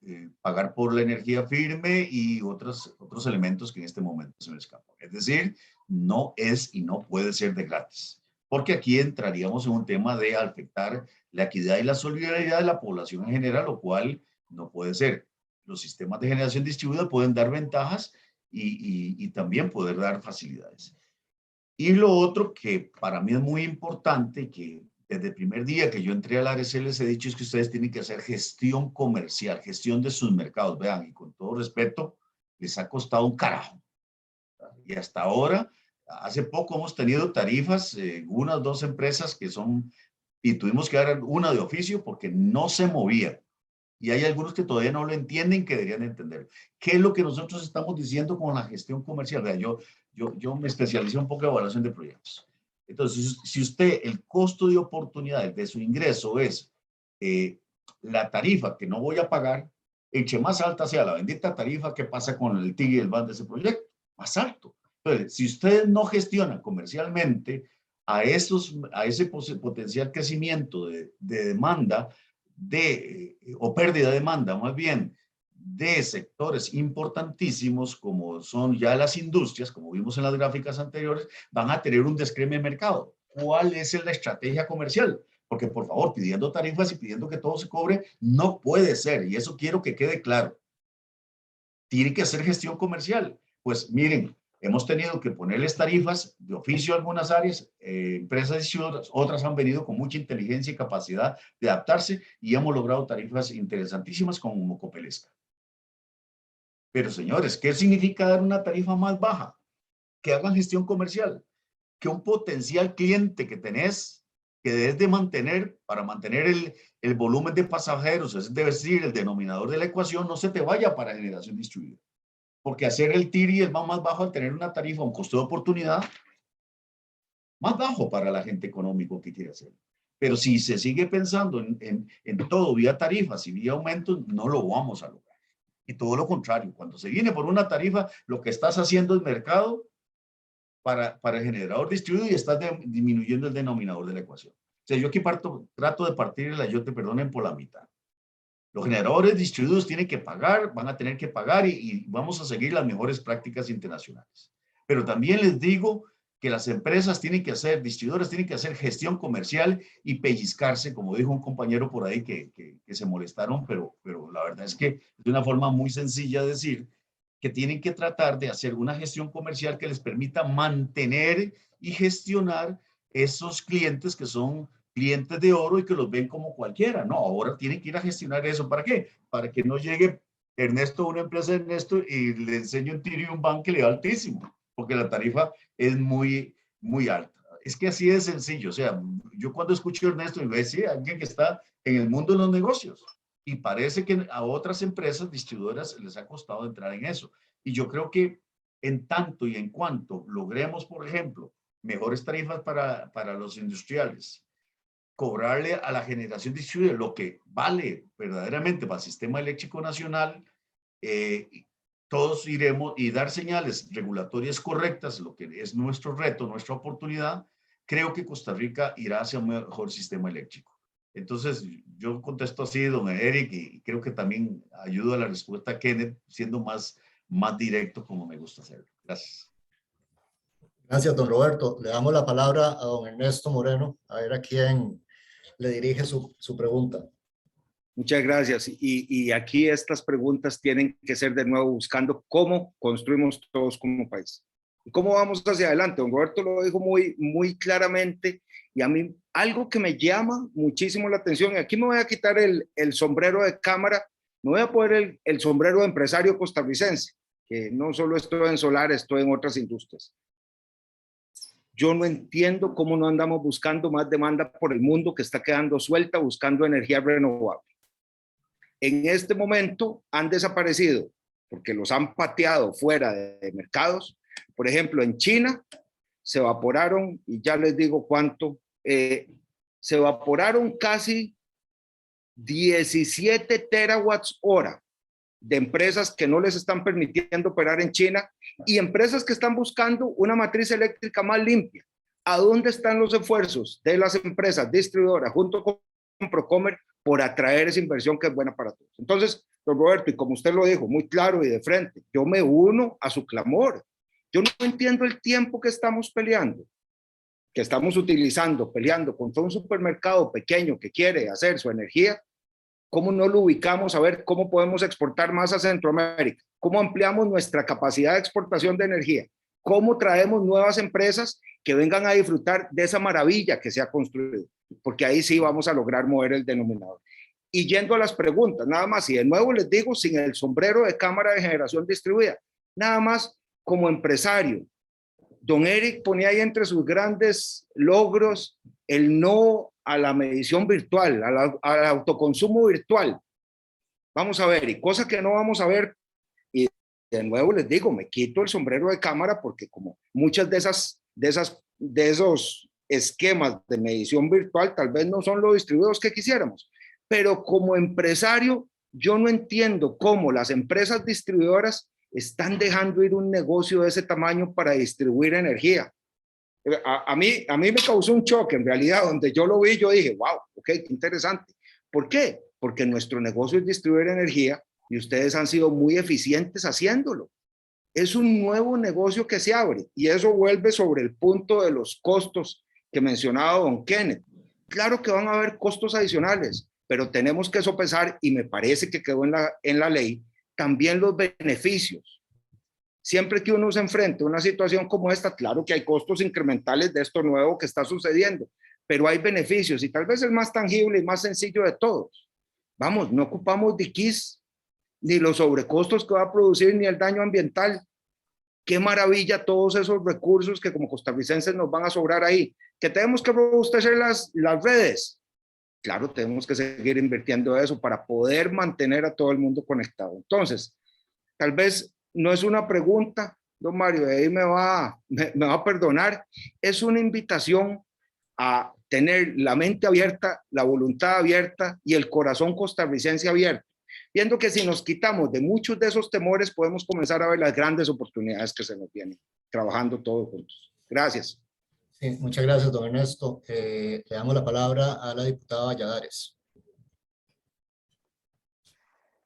pagar por la energía firme y otros elementos que en este momento se me escapan. Es decir, no es y no puede ser de gratis, porque aquí entraríamos en un tema de afectar la equidad y la solidaridad de la población en general, lo cual no puede ser. Los sistemas de generación distribuida pueden dar ventajas y también poder dar facilidades. Y lo otro que para mí es muy importante, que desde el primer día que yo entré al ARECEP les he dicho, es que ustedes tienen que hacer gestión comercial, gestión de sus mercados. Vean, y con todo respeto, les ha costado un carajo. Y hasta ahora, hace poco hemos tenido tarifas, unas 2 empresas que son, y tuvimos que dar una de oficio porque no se movía. Y hay algunos que todavía no lo entienden, que deberían entender. ¿Qué es lo que nosotros estamos diciendo con la gestión comercial? Vea, yo me especialicé un poco en evaluación de proyectos. Entonces, si usted, el costo de oportunidad de su ingreso es la tarifa que no voy a pagar, entre más alta sea la bendita tarifa, ¿qué pasa con el TIG y el BAN de ese proyecto? Más alto. Entonces, si ustedes no gestionan comercialmente a ese potencial crecimiento de demanda, o pérdida de demanda, más bien, de sectores importantísimos como son ya las industrias, como vimos en las gráficas anteriores, van a tener un descreme de mercado. ¿Cuál es la estrategia comercial? Porque, por favor, pidiendo tarifas y pidiendo que todo se cobre, no puede ser, y eso quiero que quede claro. Tiene que hacer gestión comercial. Pues miren, hemos tenido que ponerles tarifas de oficio a algunas áreas, empresas distribuidoras, otras han venido con mucha inteligencia y capacidad de adaptarse y hemos logrado tarifas interesantísimas como Copelesca. Pero señores, ¿qué significa dar una tarifa más baja? Que hagan gestión comercial, que un potencial cliente que tenés, que debes de mantener para mantener el volumen de pasajeros, es decir, el denominador de la ecuación, no se te vaya para generación distribuida. Porque hacer el TIRI es más bajo al tener una tarifa, un costo de oportunidad más bajo para la gente económico que quiere hacer. Pero si se sigue pensando en todo vía tarifas y vía aumentos, no lo vamos a lograr. Y todo lo contrario, cuando se viene por una tarifa, lo que estás haciendo es mercado para el generador distribuido y estás disminuyendo el denominador de la ecuación. O sea, yo aquí trato de partir el ayote, perdonen, por la mitad. Los generadores distribuidos tienen que pagar, van a tener que pagar y vamos a seguir las mejores prácticas internacionales. Pero también les digo que las empresas tienen que hacer, distribuidores tienen que hacer gestión comercial y pellizcarse, como dijo un compañero por ahí que se molestaron, pero la verdad es que es una forma muy sencilla de decir que tienen que tratar de hacer una gestión comercial que les permita mantener y gestionar esos clientes que son clientes de oro y que los ven como cualquiera. No, ahora tienen que ir a gestionar eso. ¿Para qué? Para que no llegue Ernesto, una empresa de Ernesto, y le enseñe un tiro y un ban que le da altísimo, porque la tarifa es muy, muy alta. Es que así de sencillo. O sea, yo cuando escucho a Ernesto, me dice, alguien que está en el mundo de los negocios. Y parece que a otras empresas distribuidoras les ha costado entrar en eso. Y yo creo que en tanto y en cuanto logremos, por ejemplo, mejores tarifas para los industriales, cobrarle a la generación distribuida lo que vale verdaderamente para el sistema eléctrico nacional, todos iremos y dar señales regulatorias correctas, lo que es nuestro reto, nuestra oportunidad, creo que Costa Rica irá hacia un mejor sistema eléctrico. Entonces, yo contesto así, don Eric, y creo que también ayudo a la respuesta a Kenneth, siendo más directo como me gusta hacerlo. Gracias. Gracias, don Roberto. Le damos la palabra a don Ernesto Moreno, a ver a quién le dirige su pregunta. Muchas gracias. Y aquí estas preguntas tienen que ser de nuevo buscando cómo construimos todos como país. ¿Y cómo vamos hacia adelante? Don Roberto lo dijo muy claramente y a mí algo que me llama muchísimo la atención, y aquí me voy a quitar el sombrero de cámara, me voy a poner el sombrero de empresario costarricense, que no solo estoy en solar, estoy en otras industrias. Yo no entiendo cómo no andamos buscando más demanda por el mundo que está quedando suelta buscando energía renovable. En este momento han desaparecido porque los han pateado fuera de mercados. Por ejemplo, en China se evaporaron, y ya les digo cuánto, se evaporaron casi 17 terawatts hora de empresas que no les están permitiendo operar en China y empresas que están buscando una matriz eléctrica más limpia. ¿A dónde están los esfuerzos de las empresas distribuidoras junto con Procomer por atraer esa inversión que es buena para todos? Entonces, don Roberto, y como usted lo dijo muy claro y de frente, yo me uno a su clamor. Yo no entiendo el tiempo que estamos peleando, que estamos utilizando, peleando contra un supermercado pequeño que quiere hacer su energía. ¿Cómo no lo ubicamos a ver cómo podemos exportar más a Centroamérica? ¿Cómo ampliamos nuestra capacidad de exportación de energía? ¿Cómo traemos nuevas empresas que vengan a disfrutar de esa maravilla que se ha construido? Porque ahí sí vamos a lograr mover el denominador. Y yendo a las preguntas, nada más, y de nuevo les digo, sin el sombrero de Cámara de Generación Distribuida, nada más como empresario, don Eric ponía ahí entre sus grandes logros el no a la medición virtual, al autoconsumo virtual. Vamos a ver, y cosa que no vamos a ver, y de nuevo les digo, me quito el sombrero de cámara porque como muchas de esos esquemas de medición virtual tal vez no son los distribuidos que quisiéramos, pero como empresario yo no entiendo cómo las empresas distribuidoras están dejando ir un negocio de ese tamaño para distribuir energía. A mí me causó un choque en realidad, donde yo lo vi, yo dije, wow, ok, qué interesante. ¿Por qué? Porque nuestro negocio es distribuir energía y ustedes han sido muy eficientes haciéndolo. Es un nuevo negocio que se abre y eso vuelve sobre el punto de los costos que mencionaba don Kenneth. Claro que van a haber costos adicionales, pero tenemos que sopesar, y me parece que quedó en la ley, también los beneficios. Siempre que uno se enfrenta a una situación como esta, claro que hay costos incrementales de esto nuevo que está sucediendo, pero hay beneficios y tal vez el más tangible y más sencillo de todos. Vamos, no ocupamos diquís, ni los sobrecostos que va a producir, ni el daño ambiental. Qué maravilla todos esos recursos que como costarricenses nos van a sobrar ahí. Que tenemos que robustecer las redes. Claro, tenemos que seguir invirtiendo eso para poder mantener a todo el mundo conectado. Entonces, tal vez no es una pregunta, don Mario, ahí me va a perdonar, es una invitación a tener la mente abierta, la voluntad abierta y el corazón costarricense abierto, viendo que si nos quitamos de muchos de esos temores podemos comenzar a ver las grandes oportunidades que se nos vienen, trabajando todos juntos. Gracias. Sí, muchas gracias, don Ernesto. Le damos la palabra a la diputada Valladares.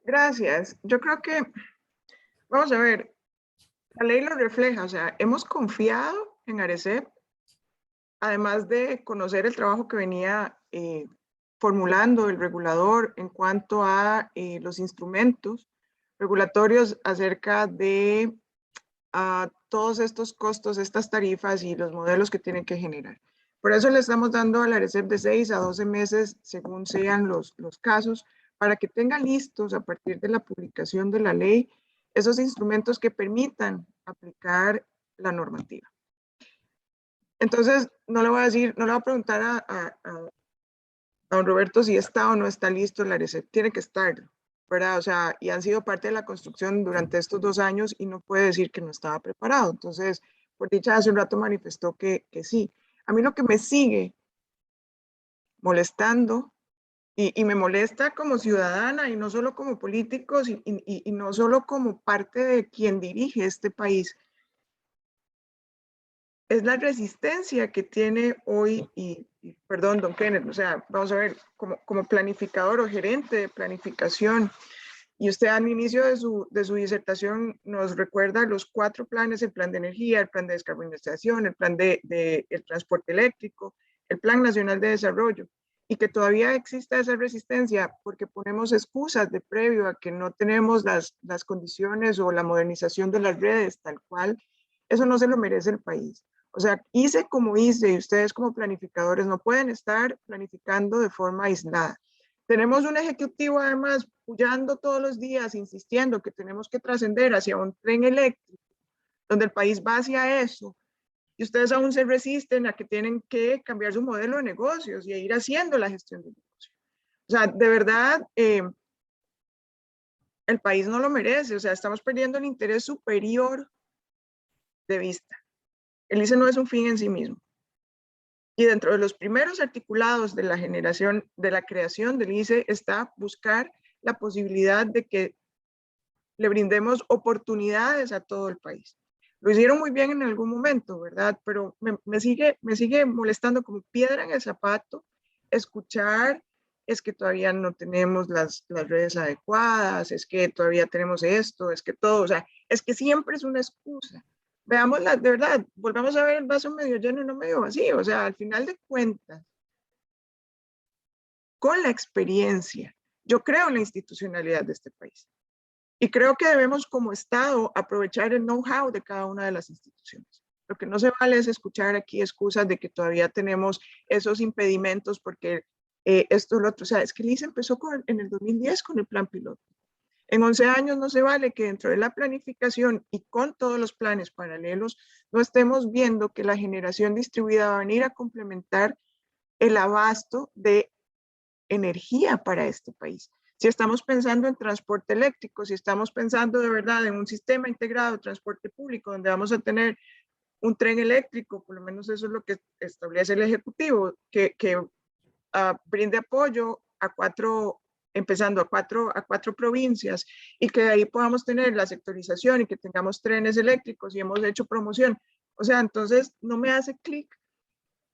Gracias. Yo creo que, vamos a ver, la ley lo refleja, o sea, hemos confiado en ARECEP, además de conocer el trabajo que venía formulando el regulador en cuanto a los instrumentos regulatorios acerca de todos estos costos, estas tarifas y los modelos que tienen que generar. Por eso le estamos dando a la ARECEP de 6 a 12 meses, según sean los casos, para que tengan listos a partir de la publicación de la ley esos instrumentos que permitan aplicar la normativa. Entonces, no le voy a decir, no le voy a preguntar a don Roberto si está o no está listo la ARECEP. Tiene que estar, ¿verdad? O sea, y han sido parte de la construcción durante estos 2 años y no puede decir que no estaba preparado. Entonces, por dicha, hace un rato manifestó que sí. A mí lo que me sigue molestando, y me molesta como ciudadana y no solo como políticos y no solo como parte de quien dirige este país, es la resistencia que tiene hoy, perdón, don Kenneth, o sea, vamos a ver, como planificador o gerente de planificación, y usted al inicio de su disertación nos recuerda los 4 planes: el plan de energía, el plan de descarbonización, el plan de el transporte eléctrico, el plan nacional de desarrollo, y que todavía exista esa resistencia porque ponemos excusas de previo a que no tenemos las condiciones o la modernización de las redes tal cual. Eso no se lo merece el país. O sea, hice como hice, y ustedes como planificadores no pueden estar planificando de forma aislada. Tenemos un ejecutivo además puyando todos los días, insistiendo que tenemos que trascender hacia un tren eléctrico, donde el país va hacia eso, y ustedes aún se resisten a que tienen que cambiar su modelo de negocios y a ir haciendo la gestión de negocios. O sea, de verdad, el país no lo merece. O sea, estamos perdiendo el interés superior de vista. El ICE no es un fin en sí mismo. Y dentro de los primeros articulados de la generación, de la creación del ICE, está buscar la posibilidad de que le brindemos oportunidades a todo el país. Lo hicieron muy bien en algún momento, ¿verdad? Pero me sigue molestando como piedra en el zapato escuchar, es que todavía no tenemos las redes adecuadas, es que todavía tenemos esto, es que todo, o sea, es que siempre es una excusa. Veámosla, de verdad, volvamos a ver el vaso medio lleno y no medio vacío, o sea, al final de cuentas, con la experiencia, yo creo en la institucionalidad de este país. Y creo que debemos como Estado aprovechar el know-how de cada una de las instituciones. Lo que no se vale es escuchar aquí excusas de que todavía tenemos esos impedimentos porque esto lo otro. O sea, es que el ICE empezó en el 2010 con el plan piloto. En 11 años no se vale que dentro de la planificación y con todos los planes paralelos no estemos viendo que la generación distribuida va a venir a complementar el abasto de energía para este país. Si estamos pensando en transporte eléctrico, si estamos pensando de verdad en un sistema integrado de transporte público donde vamos a tener un tren eléctrico, por lo menos eso es lo que establece el Ejecutivo, que brinde apoyo empezando a cuatro provincias y que de ahí podamos tener la sectorización y que tengamos trenes eléctricos y hemos hecho promoción. O sea, entonces no me hace clic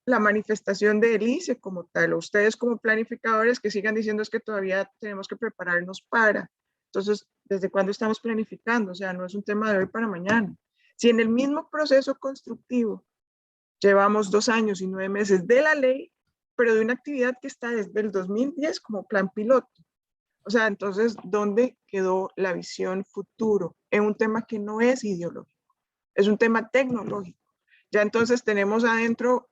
la manifestación del ICE como tal, o ustedes como planificadores que sigan diciendo es que todavía tenemos que prepararnos para. Entonces, ¿desde cuándo estamos planificando? O sea, no es un tema de hoy para mañana. Si en el mismo proceso constructivo llevamos 2 años y 9 meses de la ley, pero de una actividad que está desde el 2010 como plan piloto. O sea, entonces, ¿dónde quedó la visión futuro? En un tema que no es ideológico, es un tema tecnológico. Ya entonces tenemos adentro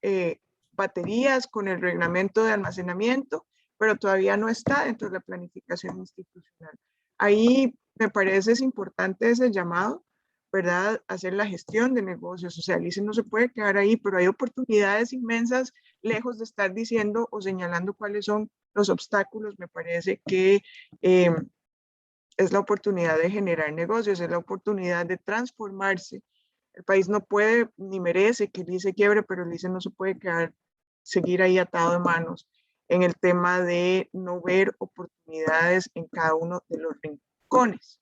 baterías con el reglamento de almacenamiento, pero todavía no está dentro de la planificación institucional. Ahí me parece es importante ese llamado, ¿verdad? Hacer la gestión de negocios. O sea, el ICE no se puede quedar ahí, pero hay oportunidades inmensas, lejos de estar diciendo o señalando cuáles son los obstáculos. Me parece que es la oportunidad de generar negocios, es la oportunidad de transformarse. El país no puede ni merece que el ICE quiebre, pero el ICE no se puede seguir ahí atado de manos en el tema de no ver oportunidades en cada uno de los rincones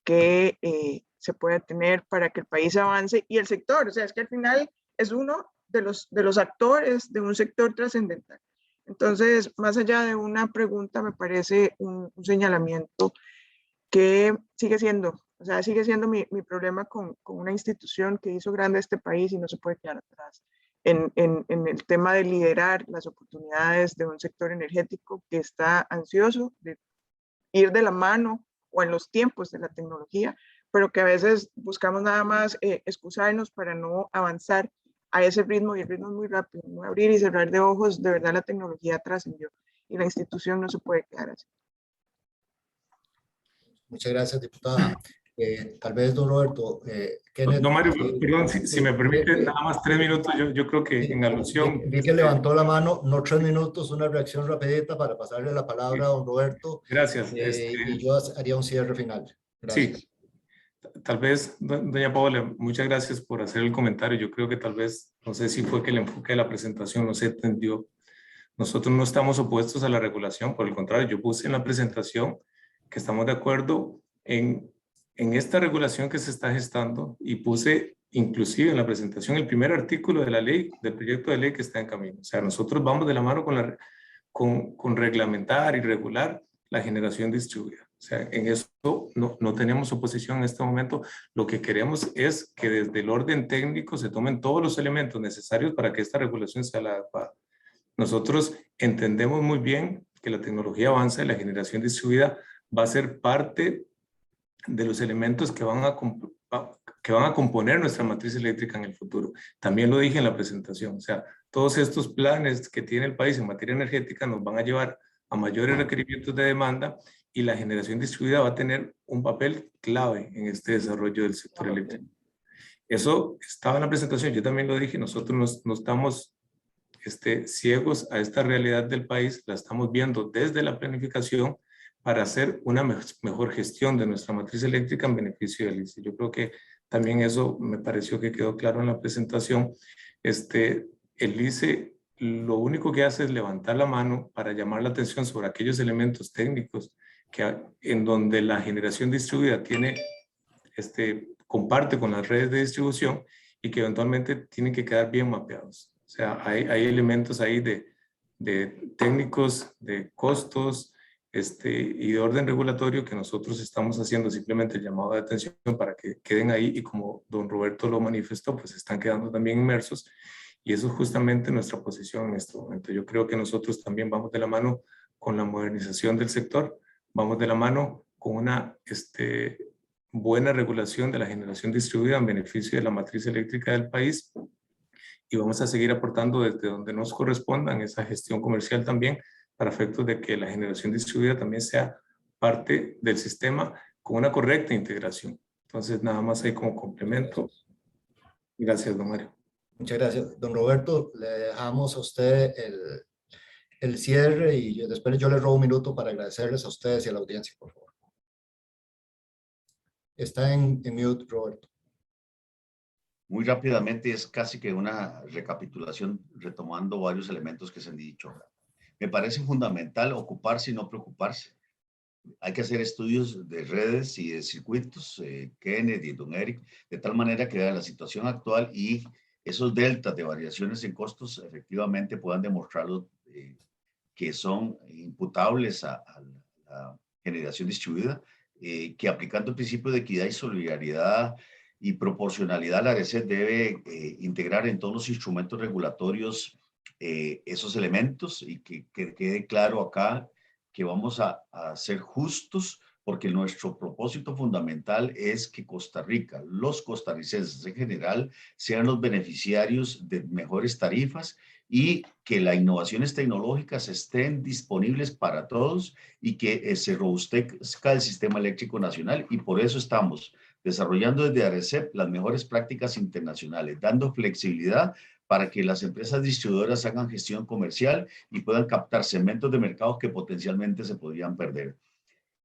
que se puede tener para que el país avance y el sector. O sea, es que al final es uno de los actores de un sector trascendental. Entonces, más allá de una pregunta, me parece un señalamiento que sigue siendo mi problema con una institución que hizo grande este país y no se puede quedar atrás en el tema de liderar las oportunidades de un sector energético que está ansioso de ir de la mano o en los tiempos de la tecnología, pero que a veces buscamos nada más excusarnos para no avanzar a ese ritmo, y el ritmo es muy rápido, no abrir y cerrar de ojos, de verdad la tecnología trascendió y la institución no se puede quedar así. Muchas gracias, diputada. Tal vez, don Roberto. Don Mario, perdón, si me permite nada más 3 minutos, yo creo que en alusión. Vi que levantó la mano, no 3 minutos, una reacción rapidita para pasarle la palabra a don Roberto. Gracias. Y yo haría un cierre final. Gracias. Sí, tal vez, doña Paola, muchas gracias por hacer el comentario. Yo creo que tal vez, no sé si fue que el enfoque de la presentación no se entendió. Nosotros no estamos opuestos a la regulación, por el contrario, yo puse en la presentación que estamos de acuerdo en esta regulación que se está gestando y puse inclusive en la presentación el primer artículo de la ley, del proyecto de ley que está en camino. O sea, nosotros vamos de la mano con reglamentar y regular la generación distribuida. O sea, en eso no tenemos oposición en este momento. Lo que queremos es que desde el orden técnico se tomen todos los elementos necesarios para que esta regulación sea la adecuada. Nosotros entendemos muy bien que la tecnología avanza y la generación distribuida va a ser parte de los elementos que van a componer nuestra matriz eléctrica en el futuro. También lo dije en la presentación, o sea, todos estos planes que tiene el país en materia energética nos van a llevar a mayores requerimientos de demanda y la generación distribuida va a tener un papel clave en este desarrollo del sector eléctrico. Eso estaba en la presentación, yo también lo dije, nosotros no estamos ciegos a esta realidad del país, la estamos viendo desde la planificación para hacer una mejor gestión de nuestra matriz eléctrica en beneficio del ICE. Yo creo que también eso me pareció que quedó claro en la presentación. El ICE lo único que hace es levantar la mano para llamar la atención sobre aquellos elementos técnicos en donde la generación distribuida comparte con las redes de distribución y que eventualmente tienen que quedar bien mapeados. O sea, hay elementos ahí de técnicos, de costos y de orden regulatorio que nosotros estamos haciendo simplemente el llamado de atención para que queden ahí, y como don Roberto lo manifestó, pues están quedando también inmersos, y eso es justamente nuestra posición en este momento. Yo creo que nosotros también vamos de la mano con la modernización del sector, vamos de la mano con una buena regulación de la generación distribuida en beneficio de la matriz eléctrica del país, y vamos a seguir aportando desde donde nos corresponda en esa gestión comercial también, para efectos de que la generación distribuida también sea parte del sistema con una correcta integración. Entonces, nada más ahí como complemento. Gracias, don Mario. Muchas gracias. Don Roberto, le dejamos a usted el cierre, y después yo le robo un minuto para agradecerles a ustedes y a la audiencia, por favor. Está en mute, Roberto. Muy rápidamente, es casi que una recapitulación retomando varios elementos que se han dicho. Me parece fundamental ocuparse y no preocuparse. Hay que hacer estudios de redes y de circuitos, Kenneth y don Eric, de tal manera que la situación actual y esos deltas de variaciones en costos efectivamente puedan demostrarlo, que son imputables a la generación distribuida, que aplicando el principio de equidad y solidaridad y proporcionalidad, la ARECEP debe integrar en todos los instrumentos regulatorios esos elementos, y que quede claro acá que vamos a ser justos, porque nuestro propósito fundamental es que Costa Rica, los costarricenses en general, sean los beneficiarios de mejores tarifas, y que las innovaciones tecnológicas estén disponibles para todos, y que se robustezca el sistema eléctrico nacional. Y por eso estamos desarrollando desde ARECEP las mejores prácticas internacionales, dando flexibilidad para que las empresas distribuidoras hagan gestión comercial y puedan captar segmentos de mercado que potencialmente se podrían perder.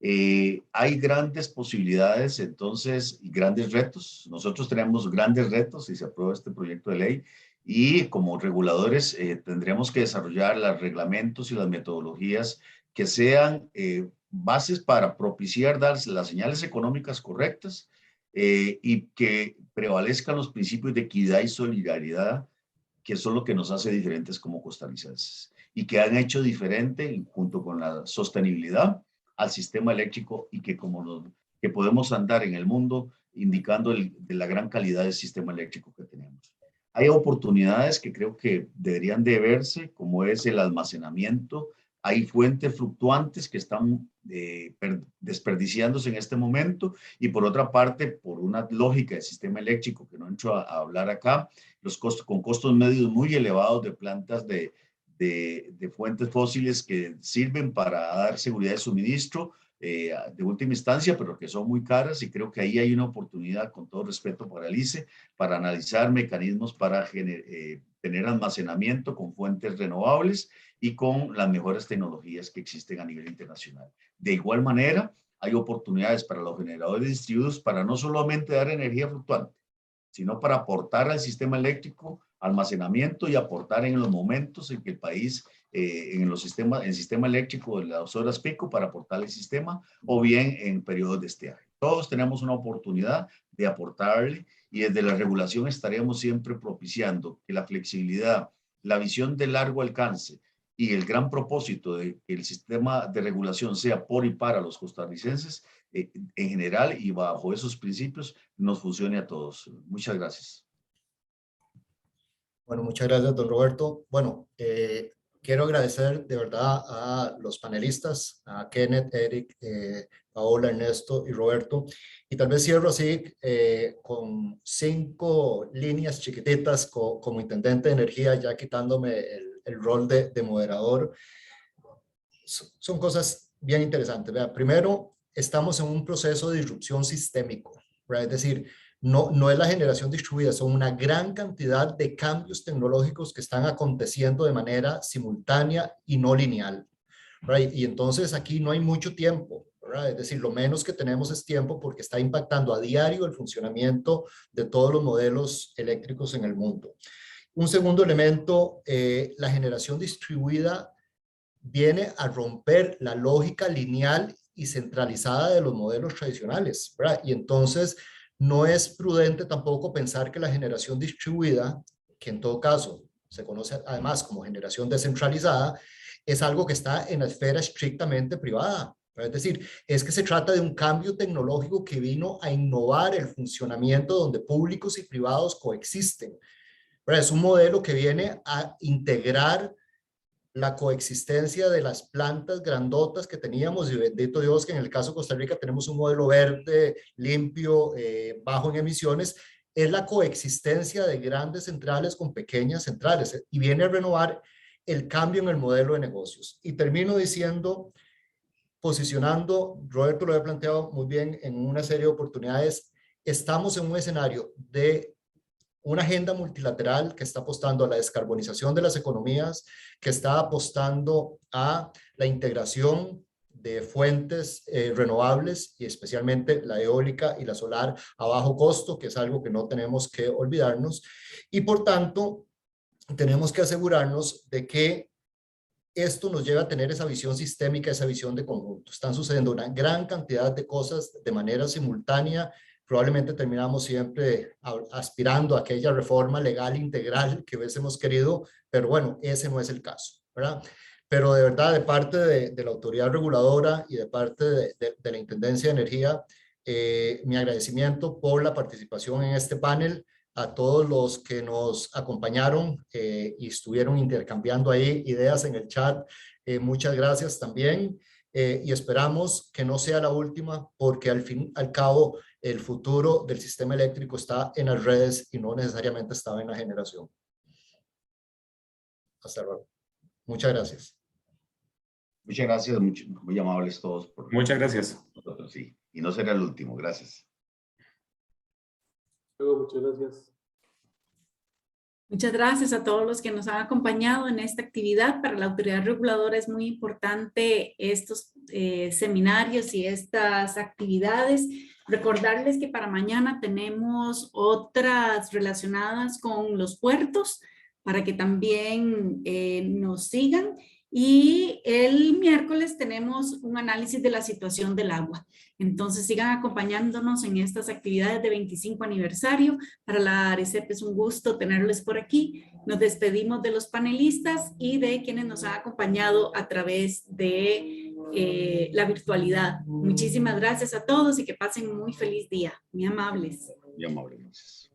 Hay grandes posibilidades, entonces, y grandes retos. Nosotros tenemos grandes retos si se aprueba este proyecto de ley, y como reguladores tendremos que desarrollar los reglamentos y las metodologías que sean bases para propiciar dar las señales económicas correctas, y que prevalezcan los principios de equidad y solidaridad, que son lo que nos hace diferentes como costarricenses, y que han hecho diferente, junto con la sostenibilidad, al sistema eléctrico, y que que podemos andar en el mundo indicando de la gran calidad del sistema eléctrico que tenemos. Hay oportunidades que creo que deberían de verse, como es el almacenamiento. Hay fuentes fluctuantes que están desperdiciándose en este momento, y por otra parte, por una lógica del sistema eléctrico que no entro a hablar acá, los costos, con costos medios muy elevados de plantas de fuentes fósiles que sirven para dar seguridad de suministro de última instancia, pero que son muy caras, y creo que ahí hay una oportunidad, con todo respeto para el ICE, para analizar mecanismos para tener almacenamiento con fuentes renovables y con las mejores tecnologías que existen a nivel internacional. De igual manera, hay oportunidades para los generadores distribuidos para no solamente dar energía fluctuante, sino para aportar al sistema eléctrico almacenamiento, y aportar en los momentos en que el país, en el sistema eléctrico de las horas pico, para aportar al sistema, o bien en periodos de estiaje. Todos tenemos una oportunidad de aportarle, y desde la regulación estaremos siempre propiciando que la flexibilidad, la visión de largo alcance y el gran propósito de que el sistema de regulación sea por y para los costarricenses en general, y bajo esos principios nos funcione a todos. Muchas gracias. Bueno, muchas gracias, don Roberto. Bueno, quiero agradecer de verdad a los panelistas, a Kenneth, Eric, Paola, Ernesto y Roberto. Y tal vez cierro así con 5 líneas chiquititas como intendente de energía, ya quitándome el rol de moderador. Son cosas bien interesantes. Vea, primero, estamos en un proceso de disrupción sistémico, ¿verdad? Es decir, no es la generación distribuida, son una gran cantidad de cambios tecnológicos que están aconteciendo de manera simultánea y no lineal, ¿verdad? Y entonces aquí no hay mucho tiempo, ¿verdad? Es decir, lo menos que tenemos es tiempo, porque está impactando a diario el funcionamiento de todos los modelos eléctricos en el mundo. Un segundo elemento, la generación distribuida viene a romper la lógica lineal y centralizada de los modelos tradicionales, ¿verdad? Y entonces no es prudente tampoco pensar que la generación distribuida, que en todo caso se conoce además como generación descentralizada, es algo que está en la esfera estrictamente privada. Es decir, es que se trata de un cambio tecnológico que vino a innovar el funcionamiento donde públicos y privados coexisten. Es un modelo que viene a integrar la coexistencia de las plantas grandotas que teníamos, y bendito Dios que en el caso de Costa Rica tenemos un modelo verde, limpio, bajo en emisiones. Es la coexistencia de grandes centrales con pequeñas centrales, y viene a renovar el cambio en el modelo de negocios. Y termino diciendo, posicionando, Roberto lo había planteado muy bien en una serie de oportunidades, estamos en un escenario de una agenda multilateral que está apostando a la descarbonización de las economías, que está apostando a la integración de fuentes renovables, y especialmente la eólica y la solar a bajo costo, que es algo que no tenemos que olvidarnos. Y por tanto, tenemos que asegurarnos de que esto nos lleva a tener esa visión sistémica, esa visión de conjunto. Están sucediendo una gran cantidad de cosas de manera simultánea. Probablemente terminamos siempre aspirando a aquella reforma legal integral que hubiésemos querido, pero bueno, ese no es el caso, ¿verdad? Pero de verdad, de parte de la autoridad reguladora y de parte de la Intendencia de Energía, mi agradecimiento por la participación en este panel, a todos los que nos acompañaron y estuvieron intercambiando ahí ideas en el chat. Muchas gracias también, y esperamos que no sea la última, porque al fin y al cabo el futuro del sistema eléctrico está en las redes y no necesariamente estaba en la generación. Hasta luego. Muchas gracias. Muchas gracias, muy amables todos. Muchas gracias. Nosotros, sí. Y no será el último. Gracias. Muchas gracias. Muchas gracias a todos los que nos han acompañado en esta actividad. Para la autoridad reguladora es muy importante estos seminarios y estas actividades. Recordarles que para mañana tenemos otras relacionadas con los puertos, para que también nos sigan. Y el miércoles tenemos un análisis de la situación del agua. Entonces sigan acompañándonos en estas actividades de 25 aniversario. Para la ARECEP es un gusto tenerles por aquí. Nos despedimos de los panelistas y de quienes nos han acompañado a través de la virtualidad. Muchísimas gracias a todos y que pasen un muy feliz día. Muy amables. Muy amables.